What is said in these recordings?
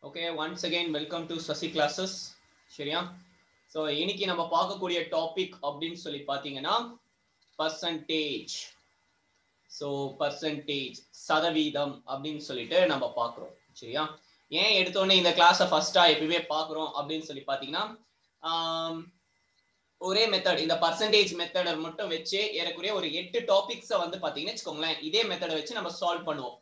Okay, once again welcome to Sasi classes. சரியா? So இன்னைக்கு நம்ம பார்க்கக்கூடிய டாபிக் அப்படின்னு சொல்லி பாத்தீங்கன்னா percentage. So percentage சதவீதம் அப்படின்னு சொல்லிட்டு நம்ம பார்க்கிறோம். சரியா? ஏன் எடுத்தோடனே இந்த கிளாஸை ஃபர்ஸ்டா எப்பவுமே பார்க்கிறோம் அப்படின்னு சொல்லி பாத்தீங்கன்னா ஒரே மெத்தட் இந்த பர்சன்டேஜ் மெத்தடை மட்டும் வச்சு ஏறக்குறைய ஒரு 8 டாபிக்ஸை வந்து பாத்தீங்கன்னு வச்சுக்கோங்களேன் இதே மெத்தடை வச்சு நம்ம சால்வ் பண்ணுவோம்.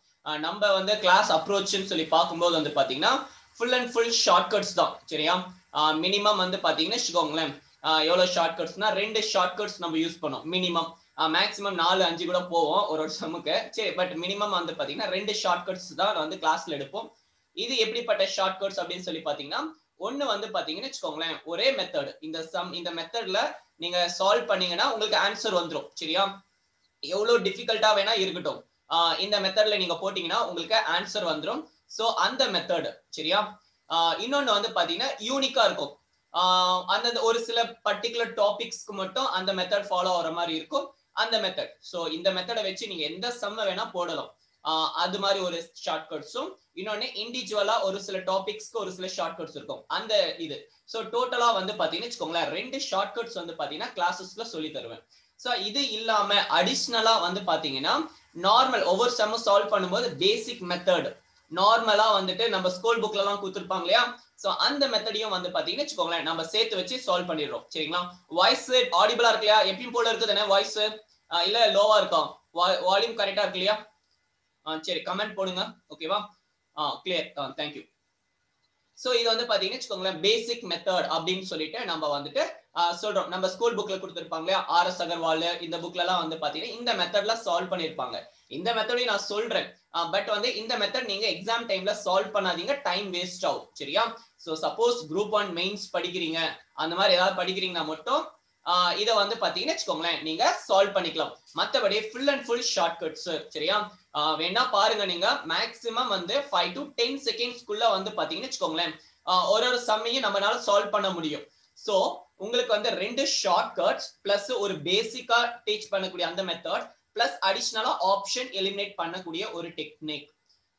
நம்ம வந்து கிளாஸ் அப்ரோச்னு சொல்லி பார்க்கும்போது வந்து பாத்தீங்கன்னா ஃபுல் அண்ட் ஃபுல் ஷார்ட்கட்ஸ் தான். சரியா? மினிமம் வந்து பாத்தீங்கன்னா வச்சுக்கோங்களேன் எவ்வளவு ஷார்ட்கட்ஸ்னா 2 ஷார்ட்கட்ஸ் நம்ம யூஸ் பண்ணோம் மினிமம். மேக்ஸிமம் 4-5 கூட போவோம் ஒரு சமுக்கு. சரி, பட் மினிமம் வந்து பாத்தீங்கன்னா 2 ஷார்ட்கட்ஸ் தான் வந்து கிளாஸ்ல எடுப்போம். இது எப்படிப்பட்ட ஷார்ட்கட்ஸ் அப்படின்னு சொல்லி பாத்தீங்கன்னா ஒன்னு வந்து பாத்தீங்கன்னு வச்சுக்கோங்களேன் ஒரே மெத்தட் இந்த மெத்தட்ல நீங்க சால்வ் பண்ணீங்கன்னா உங்களுக்கு ஆன்சர் வந்துடும். சரியா? எவ்வளவு டிஃபிகல்ட்டா வேணா இருக்கட்டும், இந்த மெத்தட்ல நீங்க போட்டீங்கன்னா உங்களுக்கு ஆன்சர் வந்துடும். சோ அந்த மெத்தட் சரியா? இன்னொன்னு வந்து பாத்தீங்கன்னா யூனிக்கா இருக்கும். அந்த ஒரு சில பர்டிகுலர் டாபிக்ஸ்க்கு மட்டும் அந்த மெத்தட் ஃபாலோ ஆகிற மாதிரி இருக்கும் அந்த மெத்தட். சோ இந்த மெத்தடை வச்சு நீங்க எந்த சம்ம வேணா போடலாம். அது மாதிரி ஒரு ஷார்ட்கட்ஸும் இன்னொன்னு இண்டிவிஜுவலா ஒரு சில டாபிக்ஸ்க்கு ஒரு சில ஷார்ட்கட்ஸ் இருக்கும் அந்த இது. சோ டோட்டலா வந்து பாத்தீங்கன்னா வச்சுக்கோங்களேன் 2 ஷார்ட்கட்ஸ் வந்து பாத்தீங்கன்னா கிளாஸஸ்ல சொல்லி தருவேன். சோ இது இல்லாம அடிஷ்னலா வந்து பாத்தீங்கன்னா நார்மல் ஒவ்வொரு சம்ம சால்வ் பண்ணும்போது பேசிக் மெத்தட் நார்மலா வந்துட்டு நம்ம ஸ்கூல் புக்ல எல்லாம் கொடுத்துருப்பாங்க இல்லையா? சோ அந்த மெத்தடையும் வந்து பாத்தீங்கன்னா வச்சுக்கோங்களேன் நம்ம சேர்த்து வச்சு சால்வ் பண்ணிடுறோம். சரிங்களா? வாய்ஸ் ஆடிபிளா இருக்கு இல்லையா? எப்பயும் போல இருக்குதுன்னு வாய்ஸ் இல்ல லோவா இருக்கும்? வால்யூம் கரெக்டா இருக்கு இல்லையா? சரி, கமெண்ட் போடுங்க. ஓகேவா? கிளியர். தேங்க்யூ. சோ இது வந்து பாத்தீங்கன்னா வச்சுக்கோங்களேன் பேசிக் மெத்தட் அப்படின்னு சொல்லிட்டு நம்ம வந்துட்டு சொல்றோம். நம்ம ஸ்கூல் புக்ல கொடுத்துருப்பாங்க இல்லையா? RS அகர்வால் இந்த புக்ல எல்லாம் வந்து பாத்தீங்கன்னா இந்த மெத்தட்ல சால்வ் பண்ணிருப்பாங்க. இந்த மெத்தடையும் நான் சொல்றேன். பட் வந்து இந்த மெத்தட் நீங்க எக்ஸாம் டைம்ல சால்வ் பண்ணாதீங்க, டைம் வேஸ்ட் ஆகும். சரியா? சோ சப்போஸ் குரூப் 1 மெயின்ஸ் படிக்கிறீங்க அந்த மாதிரி ஏதாவது படிக்கிறீங்கன்னா மட்டும் இதை வந்து பாத்தீங்கன்னா வச்சுக்கோங்களேன் நீங்க சால்வ் பண்ணிக்கலாம். மற்றபடி ஃபுல் அண்ட் ஃபுல் ஷார்ட்கட்ஸ். சரியா? வேணா பாருங்க, நீங்க மேக்ஸிமம் வந்து 5 to 10 செகண்ட்ஸ்க்குள்ள வந்து பாத்தீங்கன்னா வச்சுக்கோங்களேன் ஒரு சம்மையும் நம்மளால சால்வ் பண்ண முடியும். சோ உங்களுக்கு வந்து 2 ஷார்ட்கட்ஸ் பிளஸ் ஒரு பேசிக்கா டீச் பண்ணக்கூடிய அந்த மெத்தட் பிளஸ் அடிஷனலா ஆப்ஷன் எலிமினேட் பண்ணக்கூடிய ஒரு technique.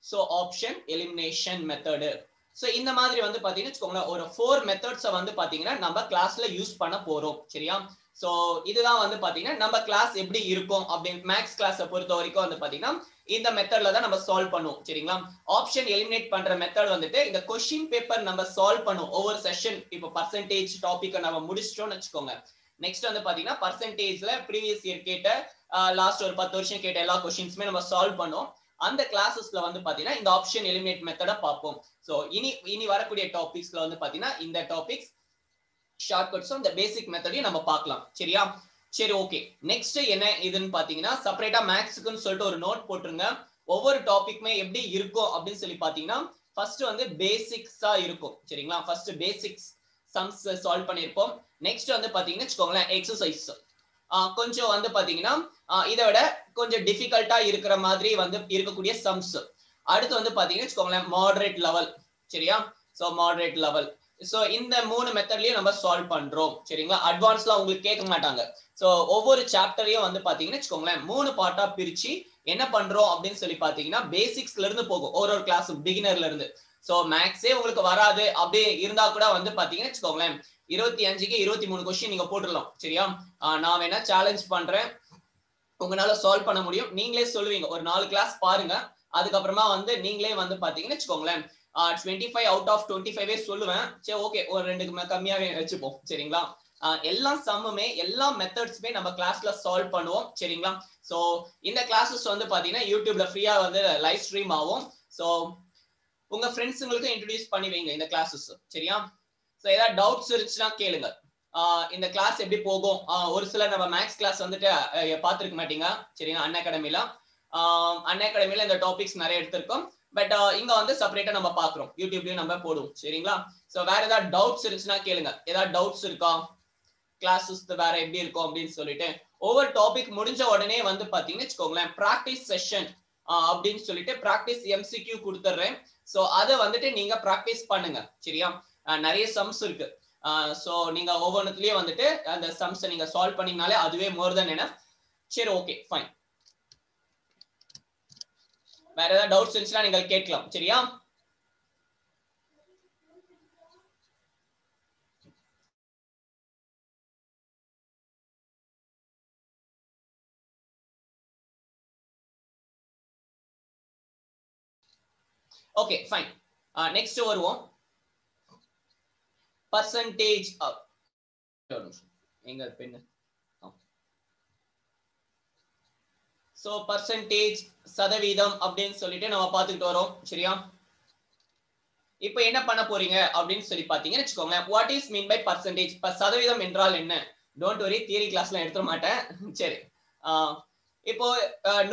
So option elimination method. So இந்த மாதிரி வந்து பாத்தீங்கன்னா வச்சுக்கோங்களேன் ஒரு 4 மெத்தட்ஸை வந்து பாத்தீங்கன்னா நம்ம கிளாஸ்ல யூஸ் பண்ண போறோம். சரியா? சோ இதுதான் வந்து பாத்தீங்கன்னா நம்ம கிளாஸ் எப்படி இருக்கும் அப்படின்னு மேக்ஸ் கிளாஸை பொறுத்த வரைக்கும் வந்து பாத்தீங்கன்னா இந்த மெத்தட்ல தான் நம்ம சால்வ் பண்ணுவோம். சரிங்களா? ஆப்ஷன் எலிமினேட் பண்ற மெத்தட் வந்துட்டு இந்த क्वेश्चन பேப்பர் நம்ம சால்வ் பண்ணுவோம் ஒவ்வொரு செஷன். இப்போ பர்சன்டேஜ் டாபிக் நம்ம முடிச்சிட்டோம்னு வச்சுக்கோங்க. நெக்ஸ்ட் வந்து பாத்தீங்கன்னா பர்சன்டேஜ்ல ப்ரீவியஸ் இயர் கேட்ட லாஸ்ட் ஒரு 10 வருஷம் கேட்ட எல்லா क्वेश्चंसமே நம்ம சால்வ் பண்ணோம். அந்த கிளாஸஸ்ல வந்து பாத்தீங்கன்னா இந்த ஆப்ஷன் எலிமினேட் மெத்தட பார்ப்போம். சோ இனி வரக்கூடிய டாபிக்ஸ்ல வந்து பாத்தீங்கன்னா இந்த டாபிக்ஸ் ஷார்ட்கட்ஸும் இந்த பேசிக் மெத்தடையும் நம்ம பார்க்கலாம். சரியா? சரி, ஓகே. நெக்ஸ்ட் என்ன இதுன்னு பாத்தீங்கன்னா செப்பரேட்டா மேக்ஸ்க்குன்னு சொல்லிட்டு ஒரு நோட் போட்டுருங்க. ஒவ்வொரு டாபிக்குமே எப்படி இருக்கும் அப்படின்னு சொல்லி பாத்தீங்கன்னா ஃபர்ஸ்ட் வந்து பேசிக்ஸா இருக்கும். சரிங்களா? ஃபர்ஸ்ட் பேசிக்ஸ் சம்ஸ் சால்வ் பண்ணிருப்போம். நெக்ஸ்ட் வந்து பாத்தீங்கன்னா வச்சுக்கோங்களேன் எக்ஸசைஸ் கொஞ்சம் வந்து பாத்தீங்கன்னா இதை விட கொஞ்சம் டிஃபிகல்ட்டா இருக்கிற மாதிரி வந்து இருக்கக்கூடிய சம்ஸ். அடுத்து வந்து பாத்தீங்கன்னா வச்சுக்கோங்களேன் மாடரேட் லெவல். சரியா? So moderate level. சோ இந்த 3 மெத்தட்லயும் நம்ம சால்வ் பண்றோம். சரிங்களா? அட்வான்ஸ்லாம் உங்களுக்கு கேட்க மாட்டாங்க. சோ ஒவ்வொரு சாப்டரையும் வந்து பாத்தீங்கன்னா வச்சுக்கோங்களேன் 3 பார்ட்டா பிரிச்சு என்ன பண்றோம் அப்படின்னு சொல்லி பாத்தீங்கன்னா பேசிக்ஸ்ல இருந்து போகும் ஒரு கிளாஸ் பிகினர்ல இருந்து. சோ மேக்ஸே உங்களுக்கு வராது அப்படி இருந்தா கூட வந்து பாத்தீங்கன்னா வச்சுக்கோங்களேன் 25க்கு 23 கொஸ்டின் நீங்க போட்டுடலாம். சரியா? நான் வேணா சேலஞ்ச் பண்றேன், உங்களால சால்வ் பண்ண முடியும். நீங்களே சொல்லுவீங்க ஒரு 4 கிளாஸ் பாருங்க, அதுக்கப்புறமா வந்து நீங்களே வந்து பாத்தீங்கன்னா வச்சுக்கோங்களேன் 25 அவுட் ஆஃப் 25 சொல்லுவேன். சரி, ஓகே, ஒரு 2 கம்மியாவே வச்சுப்போம். சரிங்களா? எல்லா சம்முமே எல்லா மெத்தட்ஸுமே நம்ம கிளாஸ்ல சால்வ் பண்ணுவோம். சரிங்களா? சோ இந்த கிளாஸஸ் வந்து பாத்தீங்கன்னா யூடியூப்ல ஃப்ரீயா வந்து லைவ் ஸ்ட்ரீம் ஆகும். சோ உங்க ஃப்ரெண்ட்ஸுங்களுக்கு இன்ட்ரோடியூஸ் பண்ணி வைங்க இந்த கிளாஸஸ். சரியா? சோ ஏதாவது டவுட்ஸ் இருந்துச்சுன்னா கேளுங்க. இந்த கிளாஸ் எப்படி போகும் ஒரு சில நம்ம மேக்ஸ் கிளாஸ் வந்துட்டு பார்த்துருக்க மாட்டீங்க. சரிங்களா? அன்அகாடமில இந்த டாபிக்ஸ் நிறைய எடுத்திருக்கோம். பட் இங்க வந்து செப்பரேட்டா நம்ம பாக்குறோம், யூடியூப்லயும் நம்ம போடுவோம். சரிங்களா? சோ வேற ஏதாவது டவுட்ஸ் இருந்துச்சுன்னா கேளுங்க. ஏதாவது டவுட்ஸ் இருக்கா கிளாஸஸ் வேற எப்படி இருக்கும் அப்படின்னு சொல்லிட்டு ஒவ்வொரு டாபிக் முடிஞ்ச உடனே வந்து பாத்தீங்கன்னு வச்சுக்கோங்களேன் பிராக்டிஸ் செஷன் அப்படின்னு சொல்லிட்டு பிராக்டிஸ் MCQ கொடுத்துறேன். சோ அதை வந்துட்டு நீங்க பிராக்டிஸ் பண்ணுங்க. சரியா? நிறைய சம்ஸ் இருக்கு. சோ நீங்க ஒவ்வொன்றுலயே வந்துட்டு அந்த சம்ஸ் நீங்க சால்வ் பண்ணீங்கனாலே அதுவே மோர் தென் எனஃப். சரி, ஓகே, ஃபைன். வேற ஏதாவது டவுட்ஸ் இருந்துச்சுன்னா நீங்க கேட்கலாம். சரியா? Okay fine. நெக்ஸ்ட் வருவோம். பர்சன்டேஜ் எங்க பென். சோ பர்சன்டேஜ் சதவீதம் அப்படின்னு சொல்லிட்டு நம்ம பார்த்துக்கிட்டு வரோம். சரியா? இப்போ என்ன பண்ண போறீங்க அப்படின்னு சொல்லி பாத்தீங்கன்னு வச்சுக்கோங்க. What is mean by percentage? சதவீதம் என்றால் என்ன? டோன்ட் வரி, தியரி கிளாஸ்ல எடுத்துட மாட்டேன். சரி, இப்போ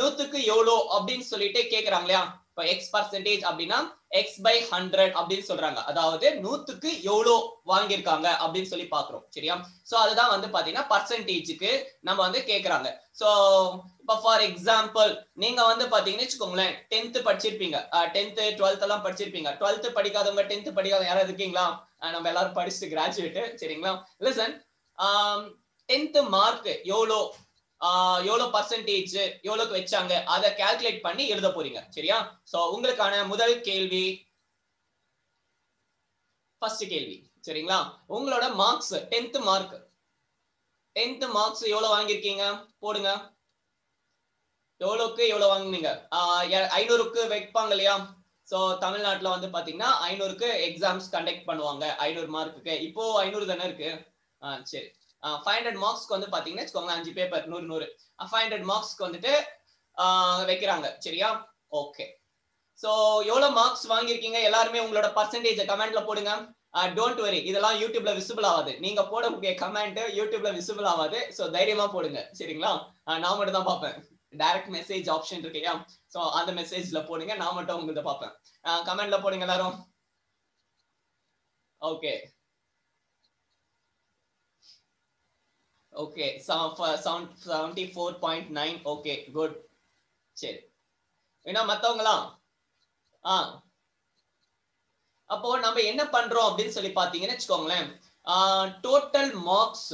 100க்கு எவ்வளோ அப்படின்னு சொல்லிட்டு கேக்குறாங்க இல்லையா? இப்போ எக்ஸ் பர்சன்டேஜ் அப்படின்னா எக்ஸ் பை 100 அப்படின்னு சொல்றாங்க. அதாவது 100க்கு எவ்வளோ வாங்கியிருக்காங்க அப்படின்னு சொல்லி பாக்குறோம். சரியா? சோ அதுதான் வந்து பாத்தீங்கன்னா பர்சன்டேஜுக்கு நம்ம வந்து கேக்குறாங்க. சோ இப்போ ஃபார் எக்ஸாம்பிள் நீங்க வந்து பாத்தீங்கன்னு வச்சுக்கோங்களேன், 10th படிச்சிருப்பீங்க, 10th 12th எல்லாம் படிச்சிருப்பீங்க. 12th படிக்காதவங்க 10th படிக்காத யாராவது இருக்கீங்களா? நம்ம எல்லாரும் படிச்சுட்டு கிராஜுவேட். சரிங்களா? லிசன், 10th மார்க் எவ்வளோ பர்சன்டேஜ் எவ்வளோக்கு வச்சாங்க அதை கால்குலேட் பண்ணி எழுத போறீங்க. சரியா? சோ உங்களுக்கான முதல் கேள்வி, ஃபர்ஸ்ட் கேள்வி. சரிங்களா? உங்களோட மார்க்ஸ் 10th மார்க்ஸ் எவ்வளவு வாங்கியிருக்கீங்க போடுங்க. எவ்வளவுக்கு எவ்வளவு வாங்குனீங்க? 500க்கு வைப்பாங்க இல்லையா? சோ தமிழ்நாட்டுல வந்து பாத்தீங்கன்னா 500க்கு எக்ஸாம்ஸ் கண்டக்ட் பண்ணுவாங்க. 500 மார்க்குக்கு. இப்போ 500 தானே இருக்கு. சரி, 500 மார்க்ஸ்க்கு வந்து பாத்தீங்கன்னா வச்சுக்கோங்க, 5 பேப்பர் 100 500 மார்க்ஸ்க்கு வந்துட்டு வைக்கிறாங்க. சரியா? ஓகே. சோ எவ்வளவு மார்க்ஸ் வாங்கியிருக்கீங்க எல்லாருமே உங்களோட பர்சன்டேஜ் கமெண்ட்ல போடுங்க. டோன்ட் வரி, இதெல்லாம் யூடியூப்ல விசிபிள் ஆகாது. நீங்க போடக்கூடிய கமெண்ட் யூடியூப்ல விசிபிள் ஆகாது. சோ தைரியமா போடுங்க. சரிங்களா? நான் மட்டும் தான் பார்ப்பேன். டைரக்ட் மெசேஜ் ஆப்ஷன் இருக்கு இல்லையா? சோ அந்த மெசேஜ்ல போடுங்க, நான் மட்டும் உங்கள்ட்ட பார்ப்பேன். கமெண்ட்ல போடுங்க எல்லாரும். Okay okay, 74.9. Okay good. சரி, ஏன்னா மத்தவங்களாம் அப்போ நம்ம என்ன பண்றோம் அப்படின்னு சொல்லி பாத்தீங்கன்னு வச்சுக்கோங்களேன், டோட்டல் மார்க்ஸ்,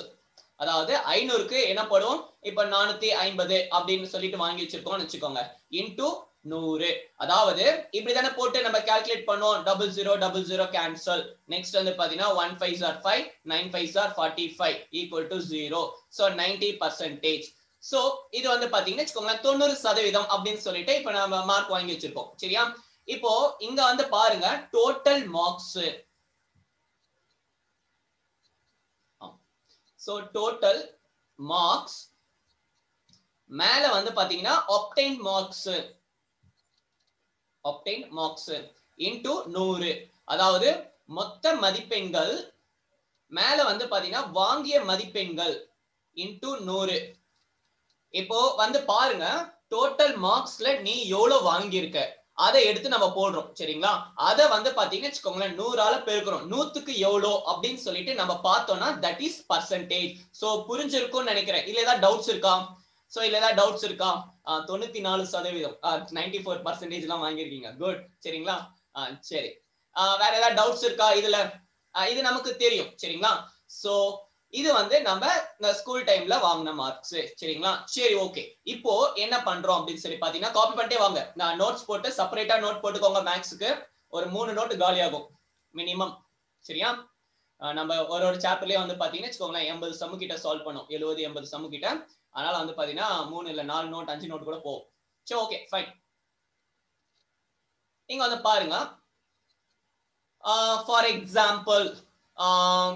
அதாவது 500க்கு என்ன போடுவோம், இப்ப 450 அப்படின்னு சொல்லிட்டு வாங்கி வச்சிருக்கோம்னு வச்சுக்கோங்க, இன்டூ 100. அதாவது இப்படிதானே போட்டு நம்ம கால்குலேட் பண்ணுவோம். 0000 கேன்சல். நெக்ஸ்ட் வந்து பாத்தீங்கன்னா 1 5s are 5, 9 5s are 45 equal to 0. So 90%. So இது வந்து பாத்தீங்கன்னா வச்சுக்கோங்க 90% அப்படின்னு சொல்லிட்டு இப்ப நம்ம மார்க் வாங்கி வச்சிருக்கோம். சரியா? இப்போ இங்க வந்து பாருங்க, total marks. So total marks மேல வந்து பாத்தீங்கன்னா obtained மார்க்ஸ் into 100. அதாவது மொத்த மதிப்பெண்கள் மேல வந்து பாத்தீங்கன்னா வாங்கிய மதிப்பெண்கள் into 100. இப்போ வந்து பாருங்க, டோட்டல் மார்க்ஸ்ல நீ எவ்வளவு வாங்கியிருக்க அதை எடுத்து நம்ம போடுறோம். சரிங்களா? அதை வந்து பாத்தீங்கன்னு வச்சுக்கோங்களேன் 100ஆல பெருக்கிறோம். 100க்கு எவ்வளோ அப்படின்னு சொல்லிட்டு நம்ம பார்த்தோம்னா தட் இஸ் பர்சன்டேஜ். சோ புரிஞ்சிருக்கும்னு நினைக்கிறேன். இல்ல ஏதாவது டவுட்ஸ் இருக்கா? சோ இல்ல ஏதாவது டவுட்ஸ் இருக்கா? 94%, 94% எல்லாம் வாங்கியிருக்கீங்க. குட். சரிங்களா? சரி, வேற ஏதாவது டவுட்ஸ் இருக்கா இதுல? இது நமக்கு தெரியும். சரிங்களா? சோ இது வந்து நம்ம ஸ்கூல் டைம்ல வாங்கின மார்க்ஸ். சரிங்களா? சரி, ஓகே. இப்போ என்ன பண்றோம் அப்படின்னு சொல்லி பாத்தீங்கன்னா காப்பி பண்ணிட்டே வாங்க. நான் நோட்ஸ் போட்டு செப்பரேட்டா நோட் போட்டுக்கோங்க. மேக்ஸுக்கு ஒரு 3 நோட் காலி ஆகும் மினிமம். சரியா? நம்ம ஒரு சாப்டர்லயே வந்து பாத்தீங்கன்னா வச்சுக்கோங்களேன் 80 சம் கிட்ட சால்வ் பண்ணோம். 70 80 சம் கிட்ட. அதனால வந்து பாத்தீங்கன்னா 3 இல்ல 4 நோட் 5 நோட் கூட போகும். சரி, ஓகே ஃபைன். நீங்க வந்து பாருங்க, ஃபார் எக்ஸாம்பிள்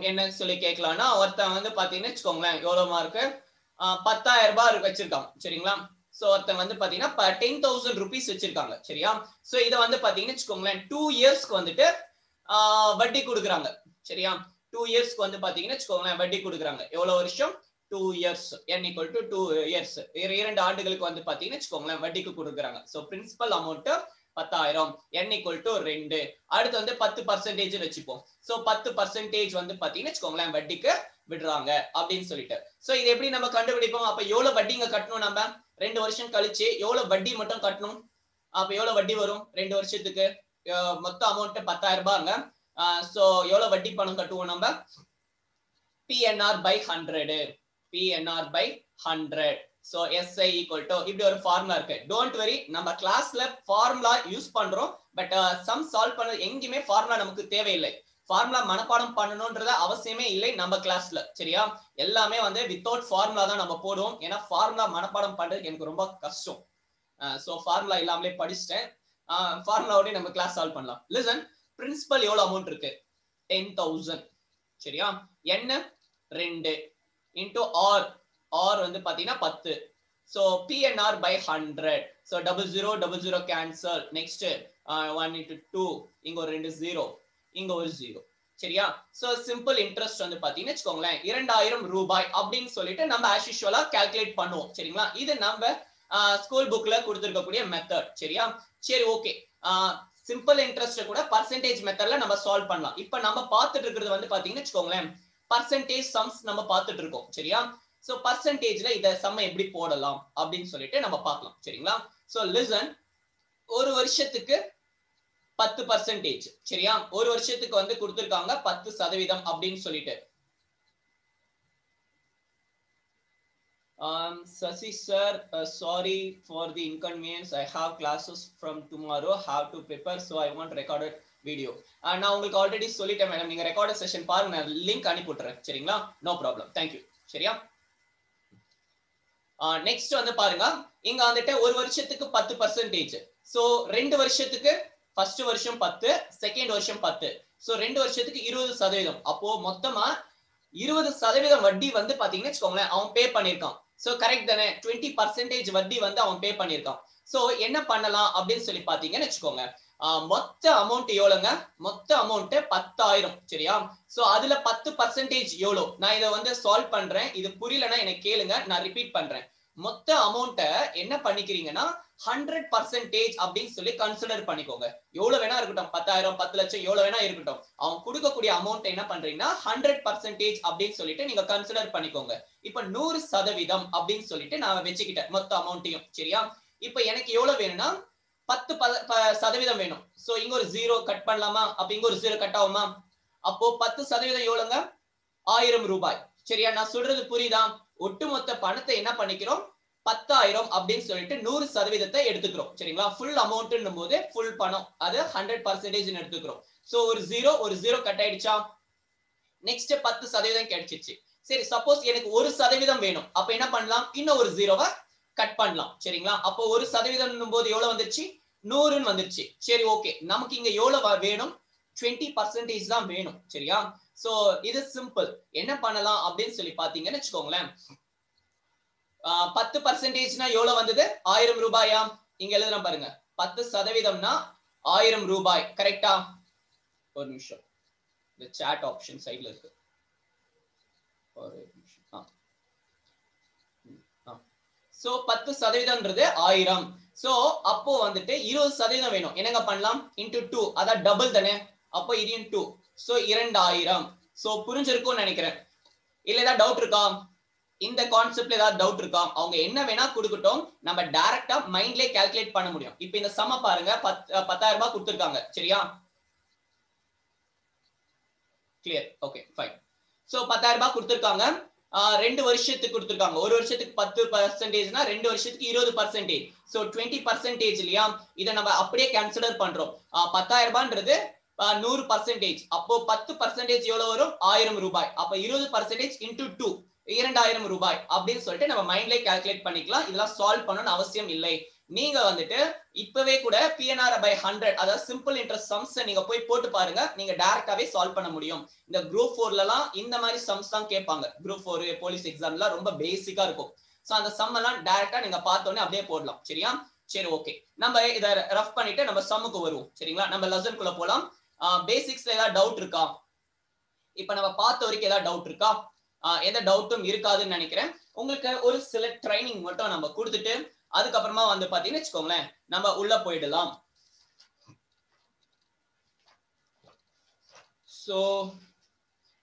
என்ன சொல்லி கேட்கலாம்னா, ஒருத்தன் வந்து பாத்தீங்கன்னா வச்சுக்கோங்களேன் எவ்வளவு மார்க், 10,000 ரூபாய் வச்சிருக்காங்க. சரிங்களா? சோ ஒருத்தன் வந்து பாத்தீங்கன்னா 10,000 rupees வச்சிருக்காங்க. சரியா? சோ இதை வந்து பாத்தீங்கன்னா வச்சுக்கோங்களேன் 2 இயர்ஸ்க்கு வந்துட்டு வட்டி கொடுக்குறாங்க. சரியா? 2 இயர்ஸ்க்கு வந்து பாத்தீங்கன்னா வச்சுக்கோங்களேன் வட்டி கொடுக்குறாங்க. எவ்வளவு வருஷம்? 2 years. n equal to 2 years. 2 ஆண்டுகளுக்கு வந்து பாத்தீங்கன்னா வச்சுக்கோங்களேன் வட்டிக்கு கொடுக்குறாங்க. So principal amount 10,000, n equal to 2. அடுத்து வந்து 10% வச்சுப்போம். சோ 10% வந்து பாத்தீங்கன்னா வச்சுக்கோங்களேன் வட்டிக்கு விடுறாங்க அப்படின்னு சொல்லிட்டு. சோ இது எப்படி நம்ம கண்டுபிடிப்போம்? அப்ப எவ்வளவு வட்டிங்க கட்டணும்? நம்ம 2 வருஷம் கழிச்சு எவ்வளவு வட்டி மட்டும் கட்டணும்? அப்ப எவ்வளவு வட்டி வரும் 2 வருஷத்துக்கு? மொத்த அமௌண்ட் 10,000 ரூபாய்ங்க. சோ எவ்வளவு வட்டி பணம் கட்டுவோம் நம்ம? PNR by 100. PNR by 100. So SI equal to, இப்படி ஒரு ஃபார்முலா இருக்கு. டோன்ட் வெரி, நம்ம கிளாஸ்ல ஃபார்முலா யூஸ் பண்றோம். பட் சம் சால்வ் பண்ண எங்கேயுமே ஃபார்முலா நமக்கு தேவையில்லை. ஃபார்முலா மனப்பாடம் பண்ணணும்ன்றது அவசியமே இல்லை நம்ம கிளாஸ்ல. சரியா? எல்லாமே வந்து வித்தவுட் ஃபார்முலா தான் நம்ம போடுவோம். ஏன்னா ஃபார்முலா மனப்பாடம் பண்றதுக்கு எனக்கு ரொம்ப கஷ்டம். சோ ஃபார்முலா இல்லாமலே படிச்சிட்டேன். ஃபார்முலாவோட நம்ம கிளாஸ் சால்வ் பண்ணலாம். லிசன், பிரின்சிபல் எவ்வளவு அமௌண்ட் இருக்கு? 10,000. சரியா? என்ன 2 into r வந்து பாத்தீங்கன்னா 10. so PNR by 100. so 0000 cancel. next 1 into 2, இங்க ஒரு 2 0, இங்க ஒரு 0. சரியா? சோ சிம்பிள் இன்ட்ரெஸ்ட் வந்து பாத்தீங்கன்னா வெச்சுக்கோங்களேன் 2000 ரூபாய் அப்படின்னு சொல்லிட்டு நம்ம as usual கால்குலேட் பண்ணுவோம். சரிங்களா? இது நம்ம ஸ்கூல் புக்ல கொடுத்திருக்கக்கூடிய மெத்தட். சரியா? சரி, ஓகே. சிம்பிள் இன்ட்ரெஸ்ட் கூட பர்சன்டேஜ் மெத்தட்ல நம்ம சால்வ் பண்ணலாம். இப்போ நம்ம பார்த்துட்டு இருக்கிறது வந்து பாத்தீங்கன்னா வெச்சுக்கோங்களேன் பர்சன்டேஜ் சம்ஸ் நம்ம பார்த்துட்டு இருக்கோம். சரியா? சோ பர்சன்டேஜ்ல இத சம் எப்படி போடலாம் அப்படின்னு சொல்லிட்டு நம்ம பார்க்கலாம். சரிங்களா? சோ லிசன், ஒரு வருஷத்துக்கு 10%. சரியா? ஒரு வருஷத்துக்கு வந்து கொடுத்திருக்காங்க 10% அப்படின்னு சொல்லிட்டு. Sasi sir, sorry for the inconvenience. I have classes from tomorrow. Have to prepare, so I want recorded video. நான் உங்களுக்கு ஆல்ரெடி சொல்லிட்டேன் மேடம், நீங்க ரெக்கார்டட் செஷன் பாருங்க, நான் லிங்க் அனுப்பி விட்டுறேன். சரிங்களா? No problem, thank you. சரியா? நெக்ஸ்ட் வந்து பாருங்க, இங்க வந்துட்டு ஒரு வருஷத்துக்கு 10%. சோ 2 வருஷத்துக்கு ஃபர்ஸ்ட் வருஷம் 10, செகண்ட் வருஷம் 10. சோ 2 வருஷத்துக்கு 20%. அப்போ மொத்தமா 20% வட்டி வந்து பாத்தீங்கன்னா வெச்சுக்கோங்களேன் அவன் பே பண்ணிருக்கான். சோ கரெக்ட் தானே? 20% வட்டி வந்து அவன் பே பண்ணிருக்கான். சோ என்ன பண்ணலாம் அப்படின்னு சொல்லி பாத்தீங்கன்னு வெச்சுக்கோங்க, மொத்த அமௌண்ட் எவ்வளவுங்க? மொத்த அமௌண்ட் 10,000. சரியா? சோ அதுல 10% எவ்வளவு? நான் இதை வந்து சால்வ் பண்றேன். இது புரியலன்னா எனக்கு கேளுங்க, நான் ரிப்பீட் பண்றேன். மொத்த அமௌண்ட என்ன பண்ணிக்கிறீங்கன்னா 100% அப்படின்னு சொல்லி கன்சிடர் பண்ணிக்கோங்க. எவ்வளவு வேணா இருக்கட்டும், 10,000 10 லட்சம் எவ்வளவு வேணா இருக்கட்டும், அவன் கொடுக்கக்கூடிய அமௌண்ட் என்ன பண்றீங்கன்னா 100% அப்படின்னு சொல்லிட்டு நீங்க கன்சிடர் பண்ணிக்கோங்க. இப்ப 100% அப்படின்னு சொல்லிட்டு நான் வச்சுக்கிட்டேன் மொத்த அமௌண்ட்டையும். சரியா? இப்ப எனக்கு எவ்வளவு வேணும்னா 10% வேணும். சோ இங்க ஒரு 0 கட் பண்ணலாமா? அப்ப இங்க ஒரு 0 கட் ஆகுமா? அப்போ 10% எவ்வளவுங்க? 1000 ரூபாய். சரியா? நான் சொல்றது புரியுதா? ஒட்டுமொத்த பணத்தை என்ன பண்ணிக்கிறோம்? 10,000 அப்படின்னு சொல்லிட்டு 100% எடுத்துக்கிறோம். சரிங்களா? ஃபுல் அமௌண்ட்னும் போது ஃபுல் பணம் அது 100% எடுத்துக்கிறோம். சோ ஒரு 0 கட் ஆயிடுச்சா? நெக்ஸ்ட் 10% கிடைச்சிச்சு. சரி, சப்போஸ் எனக்கு 1% வேணும். அப்ப என்ன பண்ணலாம்? இன்னும் ஒரு 0 கட் பண்ணலாம். சரிங்களா? அப்போ 1% போது எவ்வளவு வந்துருச்சு? 100 வந்துருச்சு. சரி, ஓகே. நமக்கு இங்க எவ்வளவு வேணும்? 20% தான் வேணும். சரியா? சோ இது சிம்பிள். என்ன பண்ணலாம் அப்படின்னு சொல்லி பாத்தீங்கன்னு வெச்சுக்கோங்களேன், 10%னா எவ்வளவு வந்தது? 1000 ரூபாயா? இங்க எழுதுறேன் பாருங்க, 10%னா 1000 ரூபாய். கரெக்டா? ஒரு நிமிஷம், இந்த chat ஆப்ஷன் சைடுல இருக்கு. ஒரு நிமிஷம். சோ 10%ன்றது 1000. சோ அப்போ வந்துட்டு 20% வேணும். என்னங்க பண்ணலாம்? into 2, அதான் டபுள் தானே? அப்போ இதையும் 2. சோ 2000. சோ புரிஞ்சிருக்கும்னு நினைக்கிறேன். இல்ல ஏதாவது டவுட் இருக்கா? இந்த கான்செப்ட்ல ஏதாவது டவுட் இருக்கா? அவங்க என்ன வேணா கொடுக்கட்டும், நம்ம டைரக்டா மைண்ட்லயே கால்குலேட் பண்ண முடியும். இப்போ இந்த சம பாருங்க, 10,000 ரூபாய் கொடுத்திருக்காங்க. சரியா? கிளியர்? Okay, fine. சோ 10,000 ரூபாய் கொடுத்திருக்காங்க. 2 வருஷத்துக்கு கொடுத்திருக்காங்க. ஒரு வருஷத்துக்கு 10%னா 2 வருஷத்துக்கு 20%. சோ 20% இல்லையா? இத நம்ம அப்படியே கன்சிடர் பண்றோம். 10,000 ரூபாய்ன்றது 100%. அப்போ 10% எவ்வளவு வரும்? 1000 ரூபாய். அப்ப 20% into 2, 2000 ரூபாய் அப்படின்னு சொல்லிட்டு நம்ம மைண்ட்லயே கால்குலேட் பண்ணிக்கலாம். இதெல்லாம் சால்வ் பண்ணணும்னு அவசியம் இல்லை. நீங்க வந்துட்டு இப்பவே கூட PNR by 100, அதாவது சிம்பிள் இன்ட்ரெஸ்ட் சம்ஸ் நீங்க போய் போட்டு பாருங்க, நீங்க டைரக்டாவே சால்வ் பண்ண முடியும். இந்த குரூப் 4லலாம் இந்த மாதிரி சம்ஸ் தான் கேட்பாங்க. குரூப் 4 போலீஸ் எக்ஸாம்ல ரொம்ப பேசிக்கா இருக்கும். சோ அந்த சம் எல்லாம் டைரக்டா நீங்க பார்த்தோன்னே அப்படியே போடலாம். சரியா? சரி, ஓகே. நம்ம இத ரஃப் பண்ணிட்டு நம்ம சம்முக்கு வருவோம். சரிங்களா? நம்ம லெசன்குள்ள போலாம். பேசிக்ஸ்ல ஏதாவது டவுட் இருக்கா? இப்ப நம்ம பார்த்த வரைக்கும் ஏதாவது டவுட் இருக்கா? எந்த டவுட்டும் இருக்காதுன்னு நினைக்கிறேன். உங்களுக்கு ஒரு சில ட்ரைனிங் மட்டும் நம்ம கொடுத்துட்டு அதுக்கப்புறமா வந்து பாத்தீங்கன்னு வெச்சுக்கோங்களேன் நம்ம உள்ள போயிடலாம். சோ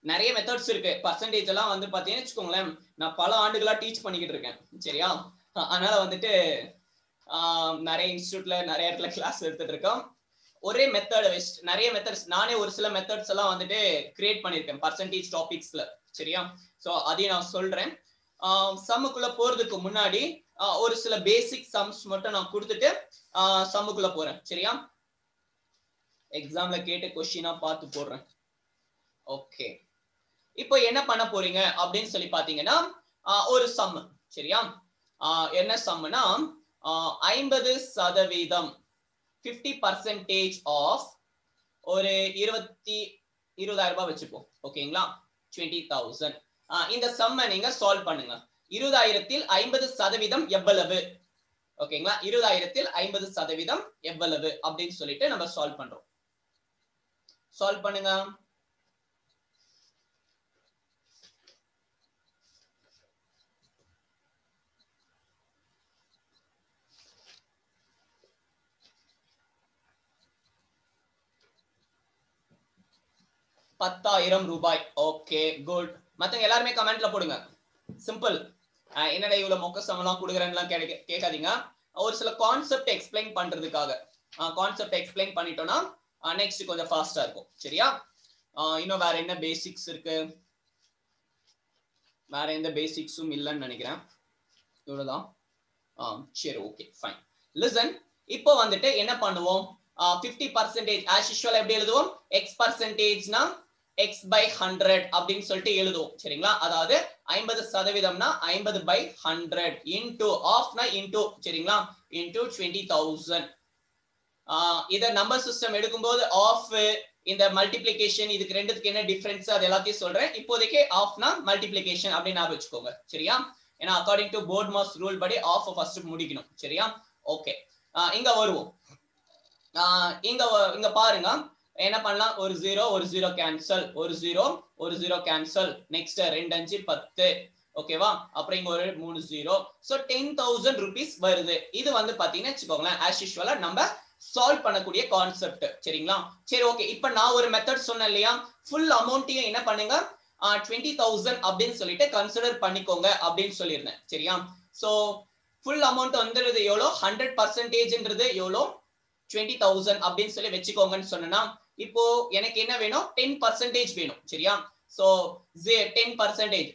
நிறைய மெத்தட்ஸ் இருக்கு. பர்சன்டேஜ் எல்லாம் வந்து பாத்தீங்கன்னு வெச்சுக்கோங்களேன், நான் பல ஆண்டுகளா டீச் பண்ணிக்கிட்டு இருக்கேன். சரியா? அதனால வந்துட்டு நிறைய இன்ஸ்டிடியூட்ல நிறைய இடத்துல கிளாஸ் எடுத்துட்டு இருக்கோம். ஒரே மெத்தட் வச்சு நிறைய மெத்தட்ஸ், நானே ஒரு சில மெத்தட்ஸ் எல்லாம் வந்துட்டு கிரியேட் பண்ணிருக்கேன் பர்சன்டேஜ் டாபிக்ஸ்ல. சரியா? சோ அதையும் நான் சொல்றேன். சம்முக்குள்ள போறதுக்கு முன்னாடி ஒரு சில பேசிக் சம்ஸ் மட்டும் நான் கொடுத்துட்டு சம்முக்குள்ள போறேன். சரியா? எக்ஸாம்ல கேட்ட கொஸ்டினா பார்த்து போடுறேன். ஓகே, இப்போ என்ன பண்ண போறீங்க அப்படின்னு சொல்லி பாத்தீங்கன்னா ஒரு சம். சரியா? என்ன சம்னா 50%, 50% ஆஃப் ஒரு 20,000 ரூபாய் வச்சுப்போம். ஓகேங்களா, 20,000. இந்த சம்மை நீங்க சால்வ் பண்ணுங்க. 20,000-ல் 50% எவ்வளவு? ஓகேங்களா, 20,000-ல் 50% எவ்வளவு அப்படின்னு சொல்லிட்டு நம்ம சால்வ் பண்றோம். சால்வ் பண்ணுங்க. ₹10,000. Okay, good. மத்தவங்க எல்லாருமே கமெண்ட்ல போடுங்க. சிம்பிள். என்னடா இவ்வளவு மொக்க சம்லாம் கொடுக்குறேன்னு கேட்காதீங்க. ஒரு சில கான்செப்ட் எக்ஸ்பிளைன் பண்றதுக்காக. கான்செப்ட் எக்ஸ்பிளைன் பண்ணிட்டோம்னா நெக்ஸ்ட் கொஞ்சம் ஃபாஸ்டா இருக்கும். சரியா? இன்னும் வேற என்ன பேசிக்ஸ் இருக்கு? வேற எந்த பேசிக்ஸும் இல்லைன்னு நினைக்கிறேன். இவ்வளவுதான். சரி, ஓகே, ஃபைன். லிசன், இப்போ வந்துட்டு என்ன பண்ணுவோம்? 50% as usual எப்படி எழுதுவோம்? x%னா x by 100 அப்படின்னு சொல்லிட்டு எழுதுவோம். சரிங்களா? அதாவது 50%னா 50/100 into ஆஃப்னா into, சரிங்களா, into 20,000. இத நம்பர் சிஸ்டம் எடுக்கும்போது ஆஃப் இந்த மல்டிப்ளிகேஷன் இதுக்கு ரெண்டுத்துக்கு என்ன டிஃபரன்ஸ் அது எல்லாத்தையும் சொல்றேன். இப்போதைக்கு ஆஃப்னா மல்டிப்ளிகேஷன் அப்படின்னு ஞாபகம் வச்சுக்கோங்க. சரியா? ஏன்னா according to BODMAS rule படி ஆஃப் ஃபர்ஸ்ட் முடிக்கணும். சரியா? ஓகே, இங்க வருவோம். இங்க பாருங்க என்ன பண்ணலாம்? ஒரு 0 ஒரு 0 கேன்சல், ஒரு 0 ஒரு 0 கேன்சல். நெக்ஸ்ட் 2 5 10. ஓகேவா? அப்புறம் இங்க ஒரு 3 0. சோ 10,000 rupees வருது. இது வந்து பாத்தீங்கன்னா வெச்சுக்கோங்களேன் as usual நம்ம சால்வ் பண்ணக்கூடிய கான்செப்ட். சரிங்களா? சரி, ஓகே. இப்போ நான் ஒரு மெத்தட் சொன்னேன் இல்லையா? ஃபுல் அமௌண்ட்டையும் என்ன பண்ணுங்க, 20,000 அப்படின்னு சொல்லிட்டு கன்சிடர் பண்ணிக்கோங்க அப்படின்னு சொல்லியிருந்தேன். சரியா? சோ ஃபுல் அமௌண்ட் வந்துருது எவ்வளோ? 100%ன்றது எவ்வளோ? 20,000 அப்படின்னு சொல்லி வச்சுக்கோங்கன்னு சொன்னா, இப்போ எனக்கு என்ன வேணும்? 10% வேணும். சரியா? So 10%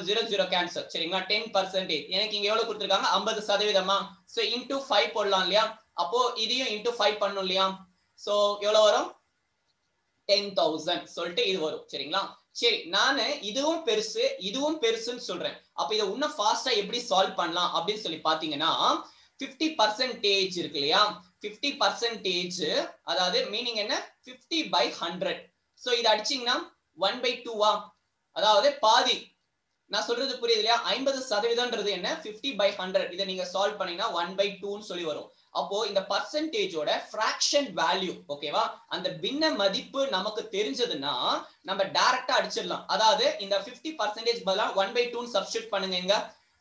0 cancel. சரிங்களா? 10% எனக்கு இங்க எவ்வளவு கொடுத்திருக்காங்க? 50%. சோ இன்டு 5 போடலாம் இல்லையா? அப்போ இதையும் இன்டு 5 பண்ணணும் இல்லையா? சோ எவ்வளவு வரும்? 10,000 சொல்லிட்டு இது வரும். சரிங்களா? சரி, நானு இதுவும் பெருசு இதுவும் பெருசுன்னு சொல்றேன். அப்ப இதை இன்னும் ஃபாஸ்டா எப்படி சால்வ் பண்ணலாம் அப்படின்னு சொல்லி பாத்தீங்கன்னா, 50% இருக்கு இல்லையா? 50% அதாவது மீனிங் என்ன? 50/100. சோ இத அடிச்சீங்கன்னா 1/2 அதாவது பாதி. நான் சொல்றது புரியுது இல்லையா? 50%ன்றது என்ன? 50/100. இதை நீங்க சால்வ் பண்ணீங்கன்னா 1/2ன்னு சொல்லி வரும். அப்போ இந்த பர்சன்டேஜோட ஃபிராக்ஷன் வேல்யூ, ஓகேவா, அந்த பின்ன மதிப்பு நமக்கு தெரிஞ்சதுன்னா நம்ம டைரக்டா அடிச்சிடலாம். அதாவது இந்த 50% பதிலா 1/2ன்னு சப்ஸ்டிட்யூட் பண்ணுங்க.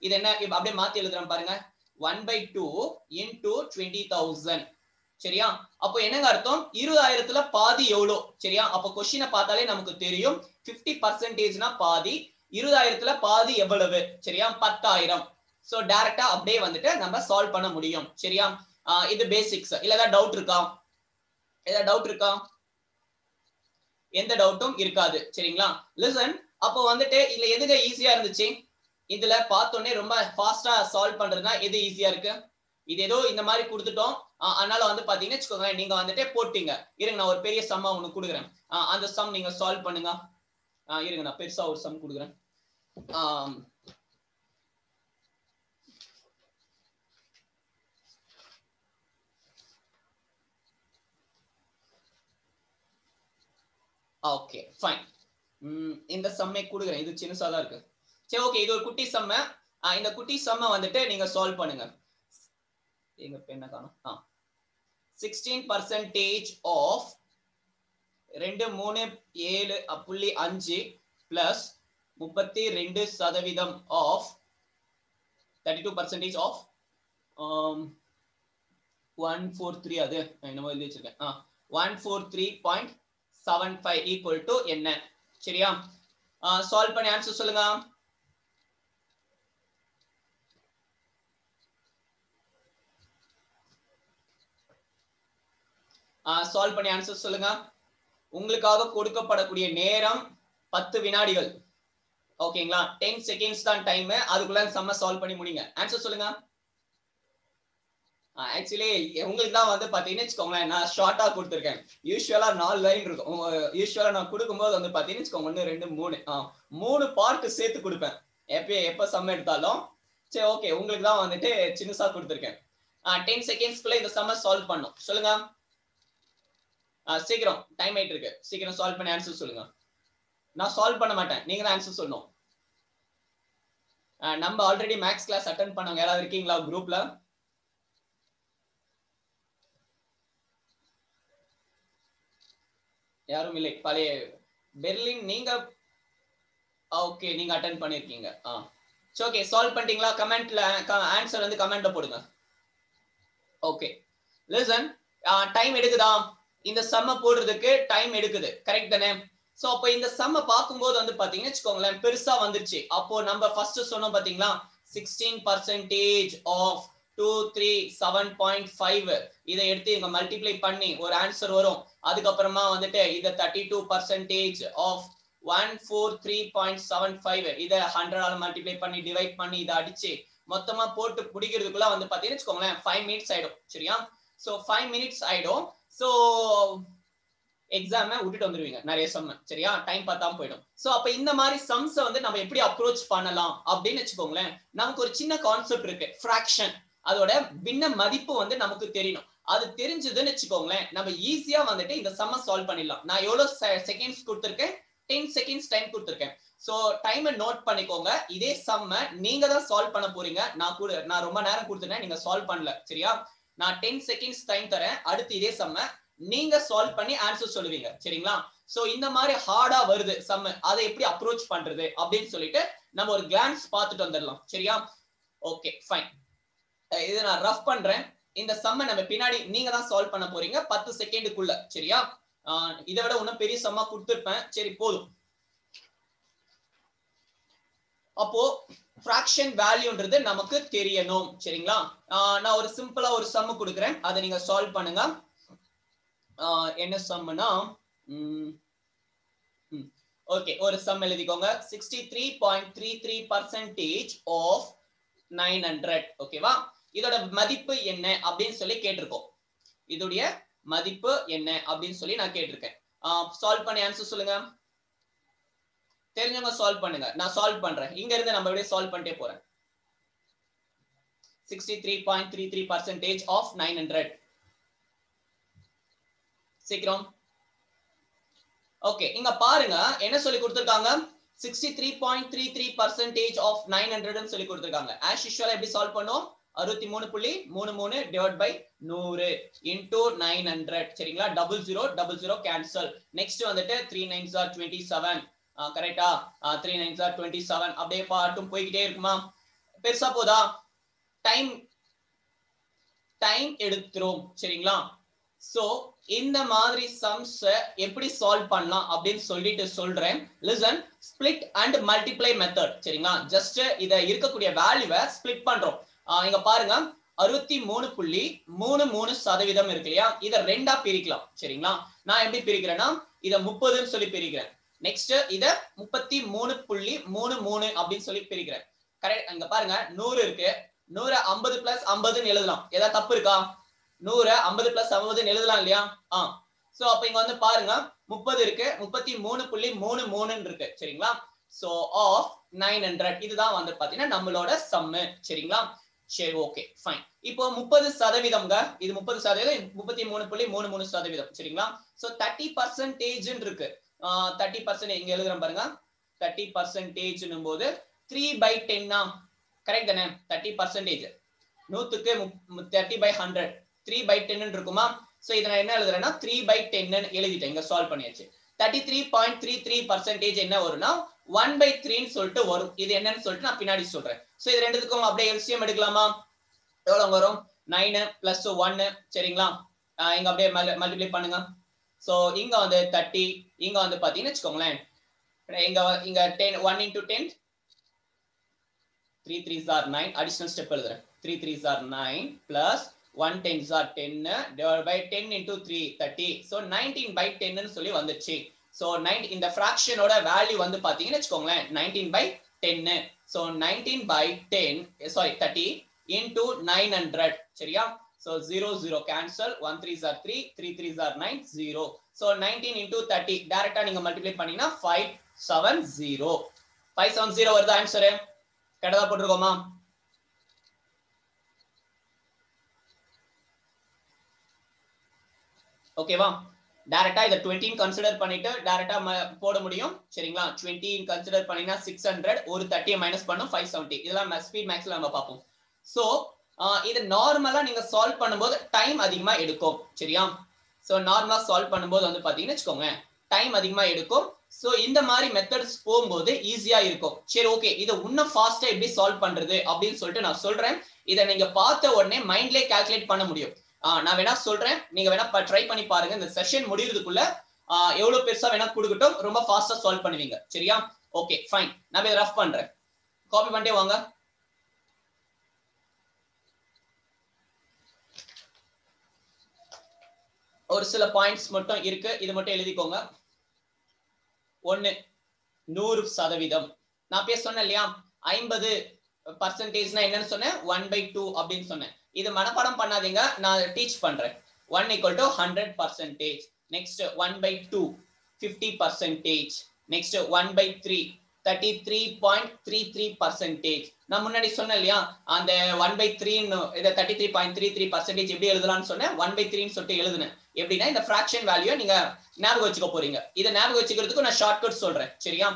இது என்ன? அப்படியே மாத்தி எழுதுறேன் பாருங்க. 1/2 into 20,000. சரியா? அப்போ என்னங்க அர்த்தம்? 20,000ல பாதி எவ்வளோ? சரியா? அப்போ கொஸ்டினை பார்த்தாலே நமக்கு தெரியும் 50%னா பாதி. 20,000ல பாதி எவ்வளவு? சரியா? 10,000. சோ டைரக்டா அப்படியே வந்துட்டு நம்ம சால்வ் பண்ண முடியும். சரியா? இது பேசிக்ஸ். இல்ல ஏதாவது டவுட் இருக்கா? ஏதாவது டவுட் இருக்கா? எந்த டவுட்டும் இருக்காது. சரிங்களா? லிசன், அப்போ வந்துட்டு இதுல எதுங்க ஈஸியா இருந்துச்சு? இதுல பார்த்தோன்னே ரொம்ப ஃபாஸ்டா சால்வ் பண்றதுனா எது ஈஸியா இருக்கு? இது ஏதோ இந்த மாதிரி கொடுத்துட்டோம், அதனால வந்து பாத்தீங்கன்னா வச்சுக்கோங்களேன், நீங்க வந்துட்டு போட்டீங்க. இருங்க, நான் ஒரு பெரிய சம்மா ஒண்ணு கொடுக்குறேன். அந்த சம் நீங்க சால்வ் பண்ணுங்க. இருங்க, நான் பெருசா ஒரு சம் கொடுக்குறேன். Okay, fine. இந்த சம்மை கொடுக்குறேன். இது சின்னசா தான் இருக்கு. சரி, ஓகே. இது ஒரு குட்டி சம்ம. இந்த குட்டி சம்ம வந்துட்டு நீங்க சால்வ் பண்ணுங்க. எங்க பெண்ணை காணோம். 16% ஆஃப் 2 3 7.5 பிளஸ் 32% ஆஃப் 32% ஆஃப் 143. அது என்னமோ எழுதி வச்சிருக்கேன். 143.75 ஈக்குவல் டு என்ன? சரியா? சால்வ் பண்ணி ஆன்சர் சொல்லுங்க. சால்வ் பண்ணி ஆன்சர் சொல்லுங்க. உங்களுக்காக கொடுக்கப்படக்கூடிய நேரம் 10 வினாடிகள். ஓகேங்களா? 10 செகண்ட்ஸ் தான் டைம். அதுக்குள்ள சம்ம சால்வ் பண்ணி முடிங்க. ஆன்சர் சொல்லுங்க. ஆக்சுவலி உங்களுக்கு தான் வந்து பாத்தீங்கன்னு வச்சுக்கோங்களேன், நான் ஷார்ட்டா கொடுத்துருக்கேன். யூஸ்வலா 4 லைன் இருக்கும். யூஸ்வலா நான் கொடுக்கும்போது வந்து பாத்தீங்கன்னு வச்சுக்கோங்க 1 2 3 பார்ட் சேர்த்து கொடுப்பேன் எப்ப சம் எடுத்தாலும். சரி, ஓகே. உங்களுக்கு தான் வந்துட்டு சின்னசா கொடுத்துருக்கேன். 10 செகண்ட்ஸ்க்குள்ள இந்த சம்ம சால்வ் பண்ணும். சொல்லுங்க. சீக்கிரம் டைம் ஆயிட்டு இருக்கு, சீக்கிரம் சால்வ் பண்ணி ஆன்சர் சொல்லுங்க. நான் சால்வ் பண்ண மாட்டேன், நீங்க தான் ஆன்சர் சொல்லணும். நம்ம ஆல்ரெடி மேக்ஸ் கிளாஸ் அட்டெண்ட் பண்ணவங்க யாராவது இருக்கீங்களா குரூப்ல? யாரும் இல்லை. பழைய பெர்லின் நீங்க ஓகே, நீங்க அட்டெண்ட் பண்ணிருக்கீங்க. ஓகே, சால்வ் பண்ணிட்டீங்களா? கமெண்ட்ல ஆன்சர் வந்து கமெண்ட்ல போடுங்க. ஓகே லிசன், டைம் எடுக்குதா இந்த சம்ம போடுறதுக்கு? டைம் எடுக்குது, கரெக்ட் தானே? சோ அப்ப இந்த சம்ம பாக்கும்போது வந்து பாத்தீங்கன்னா வச்சுக்கோங்களேன் பெருசா வந்துருச்சு. அப்போ நம்ம ஃபர்ஸ்ட் சொன்னோம் பாத்தீங்களா 16% ஆஃப் 237.5 இதை எடுத்து இங்க மல்டிப்ளை பண்ணி ஒரு ஆன்சர் வரும். அதுக்கப்புறமா வந்துட்டு இத 32% ஆஃப் 143.75 இத 100 ஆல மல்டிப்ளை பண்ணி டிவைட் பண்ணி இதை அடிச்சு மொத்தமா போட்டு பிடிக்கிறதுக்குள்ள வந்து பாத்தீங்கன்னா வச்சுக்கோங்களேன் 5 மினிட்ஸ் ஆயிடும். சரியா? சோ 5 மினிட்ஸ் ஆயிடும். சோ எக்ஸாம விட்டுட்டு வந்துருவீங்க நிறைய சம். சரியா? டைம் பார்த்தாம போயிடும். சோ அப்ப இந்த மாதிரி சம்ஸ் வந்து நம்ம எப்படி அப்ரோச் பண்ணலாம் அப்படின்னு வச்சுக்கோங்களேன். நமக்கு ஒரு சின்ன கான்செப்ட் இருக்கு, ஃபிராக்ஷன். அதோட பின்ன மதிப்பு வந்து நமக்கு தெரியணும். அது தெரிஞ்சதுன்னு வச்சுக்கோங்களேன் நம்ம ஈஸியா வந்துட்டு இந்த சம்ம சால்வ் பண்ணிடலாம். நான் எவ்வளவு செகண்ட்ஸ் கொடுத்திருக்கேன்? 10 செகண்ட்ஸ் டைம் கொடுத்திருக்கேன். சோ டைமை நோட் பண்ணிக்கோங்க. இதே சம்ம நீங்க தான் சால்வ் பண்ண போறீங்க. நான் ரொம்ப நேரம் கொடுத்துட்டேன், நீங்க சால்வ் பண்ணல. சரியா? நான் 10 செகண்ட்ஸ் டைம் தரேன். அடுத்து இதே சம்ம நீங்க சால்வ் பண்ணி ஆன்சர் சொல்லுவீங்க. சரிங்களா? சோ இந்த மாதிரி ஹார்டா வருது சம்ம, அதை எப்படி அப்ரோச் பண்றது அப்படின்னு சொல்லிட்டு நம்ம ஒரு கிளான்ஸ் பார்த்துட்டு வந்துடலாம். சரியா? Okay fine. இது நான் ரஃப் பண்றேன். இந்த சம்ம நம்ம பின்னாடி நீங்க தான் சால்வ் பண்ண போறீங்க 10 செகண்டுக்குள்ள. சரியா? இதை விட இன்னும் பெரிய சம்மா கொடுத்திருப்பேன். சரி போதும். அப்போ ஃபிராக்ஷன் வேல்யூன்றது நமக்கு தெரியணும். சரிங்களா? நான் ஒரு சிம்பிளா ஒரு சம் கொடுக்குறேன், அதை நீங்க சால்வ் பண்ணுங்க. என்ன சம்னா ஓகே ஒரு சம் எழுதிக்கோங்க. 63.33% ஆஃப் 900. ஓகேவா? இதோட மதிப்பு என்ன அப்படின்னு சொல்லி கேட்டிருக்கோம். இதோடைய மதிப்பு என்ன அப்படின்னு சொல்லி நான் கேட்டிருக்கேன். சால்வ் பண்ணி ஆன்சர் சொல்லுங்க. தெரிஞ்சவங்க சால்வ் பண்ணுங்க, நான் சால்வ் பண்றேன். இங்க இருந்து நம்ம அப்படியே சால்வ் பண்ணிட்டே போறேன். 63.33% ஆஃப் 900. சீக்கிரம். ஓகே இங்க பாருங்க என்ன சொல்லி கொடுத்திருக்காங்க. 63.33% ஆஃப் 900 சொல்லி கொடுத்திருக்காங்க. as usual எப்படி சால்வ் பண்ணுவோம்? 63.33 டிவைட் பை 100 into 900. சரிங்களா? 0000 கேன்சல். நெக்ஸ்ட் வந்துட்டு 3 9s are 27. கரெக்டா? 3 9s are 27. அப்படியே பாட்டும் போய்கிட்டே இருக்குமா? பெருசா போதா? டைம் எடுத்துரும். சரிங்களா? சோ இந்த மாதிரி சம்ஸ் எப்படி சால்வ் பண்ணலாம் அப்படின்னு சொல்லிட்டு சொல்றேன். Listen, split and multiply method. சரிங்களா? ஜஸ்ட் இத இருக்கக்கூடிய வேல்யூவை ஸ்பிளிட் பண்றோம். இங்க பாருங்க 63.33% இருக்கு இல்லையா? இத ரெண்டா பிரிக்கலாம். சரிங்களா? நான் எப்படி பிரிக்கிறேன்னா இத 30ன்னு சொல்லி பிரிக்கிறேன். நெக்ஸ்ட் இத 33.33 அப்படின்னு சொல்லி பிரிக்கிறேன். கரெக்ட்? இங்க பாருங்க 100 இருக்கு. 100 50 பிளஸ் 50ன்னு எழுதலாம். ஏதாவது தப்பு இருக்கா? 100 50 பிளஸ் 50ன்னு எழுதலாம் இல்லையா? சோ அப்ப இங்க வந்து பாருங்க 30 இருக்கு, 33.33 இருக்கு. சரிங்களா? சோ ஆஃப் 900 இதுதான் வந்து பாத்தீங்கன்னா நம்மளோட சம்மு. சரிங்களா? சரி ஓகே ஃபைன். இப்போ 30%ங்க. இது 30%, 33.33%. சரிங்களா? சோ 30% இருக்கு. 30% இங்க எழுதுறேன் பாருங்க. 30% போது 3/10 கரெக்ட் தானே? 30% 100க்கு 30/100 3/10 இருக்குமா? சோ இத நான் என்ன எழுதுறேன்னா 3/10 எழுதிட்டேன். இங்க சால்வ் பண்ணியாச்சு. 33.33% என்ன வரும்னா 1/3 ன்னு சொல்லிட்டு வரும். இது என்னன்னு சொல்லிட்டு நான் பின்னாடி சொல்றேன். சோ இது ரெண்டுத்துக்கும் அப்படியே எல்சிஎம் எடுக்கலாமா? எவ்வளவு வரும்? 9 plus 1. சரிங்களா? இங்க அப்படியே மல்டிப்ளை பண்ணுங்க. சோ இங்க வந்து 30, இங்க வந்து பாத்தீங்கன்னா வச்சுக்கோங்களேன் இங்க 10 1 into 10 3 3s are 9. Additional step எழுதுறேன். 3 3s are 9 plus 1 10s are 10 divided by 10 into 3 30. so 19/10 ன்னு சொல்லி வந்துச்சு. so 9 இந்த ஃபிராக்ஷனோட வேல்யூ வந்து பாத்தீங்கன்னா வச்சுக்கோங்களேன் 19/10. so 19/10 sorry 30 into 900. சரியா? so 0 0 cancel. 1 3s are 3 3 3s are 9 0. so 19 into 30 டைரக்டா நீங்க மல்டிப்ளை பண்ணீங்கன்னா 570. 570 வருது ஆன்சர். கரெக்டா போட்டுருக்கோமா? ஓகேவா? டைரக்டா இத 20 கன்சிடர் பண்ணிட்டு டைரக்டா போட முடியும் சரிங்களா 20 கன்சிடர் பண்ணினா 600 ஒரு 30 மைனஸ் பண்ணும் 570 இதெல்லாம் ஸ்பீட் மேக்ஸ்ல நம்ம பாப்போம் சோ இது நார்மலா நீங்க சால்வ் பண்ணும்போது டைம் அதிகமா எடுக்கும் சரியா சோ நார்மலா சால்வ் பண்ணும்போது வந்து பாத்தீங்கன்னா வெச்சுக்கோங்க டைம் அதிகமா எடுக்கும் சோ இந்த மாதிரி மெத்தட்ஸ் போகும்போது ஈஸியா இருக்கும் சரி ஓகே இத இன்னும் ஃபாஸ்டா எப்படி சால்வ் பண்றது அப்படின்னு சொல்லிட்டு நான் சொல்றேன் இத நீங்க பார்த்த உடனே மைண்ட்லயே கால்குலேட் பண்ண முடியும் நான் வேணா சொல்றேன் நீங்க வேணா ட்ரை பண்ணி பாருங்க இந்த செஷன் முடியறதுக்குள்ள எவ்வளவு பெருசா வேணா கொடுக்கட்டும் ரொம்ப ஃபாஸ்டா சால்வ் பண்ணுவீங்க சரியா ஓகே ஃபைன் நான் இத ரஃப் பண்றேன் காப்பி பண்ணிட்டே வாங்க ஒரு சில பாயிண்ட்ஸ் மட்டும் இருக்கு இது மட்டும் எழுதிக்கோங்க 1 100% நான் பேச சொன்னேன் இல்லையா 50% என்னன்னு சொன்னேன் 1/2 அப்படின்னு சொன்னேன் இது மனப்பாடம் பண்ணாதீங்க நான் டீச் பண்றேன் 1 = 100%. நெக்ஸ்ட் 1/2 50%. நெக்ஸ்ட் 1/3 33.33%. நான் முன்னாடி சொன்னேன் இல்லையா அந்த 1/3 இத 33.33% எப்படி எழுதலாம்னு சொன்னேன் 1/3 ன்னு சொல்லிட்டு எழுதுனேன் எப்படின்னா இந்த ஃபிராக்ஷன் வேல்யூ நீங்க ஞாபகம் வச்சுக்க போறீங்க இத ஞாபகம் வச்சுக்கிறதுக்கு நான் ஷார்ட்கட் சொல்றேன் சரியா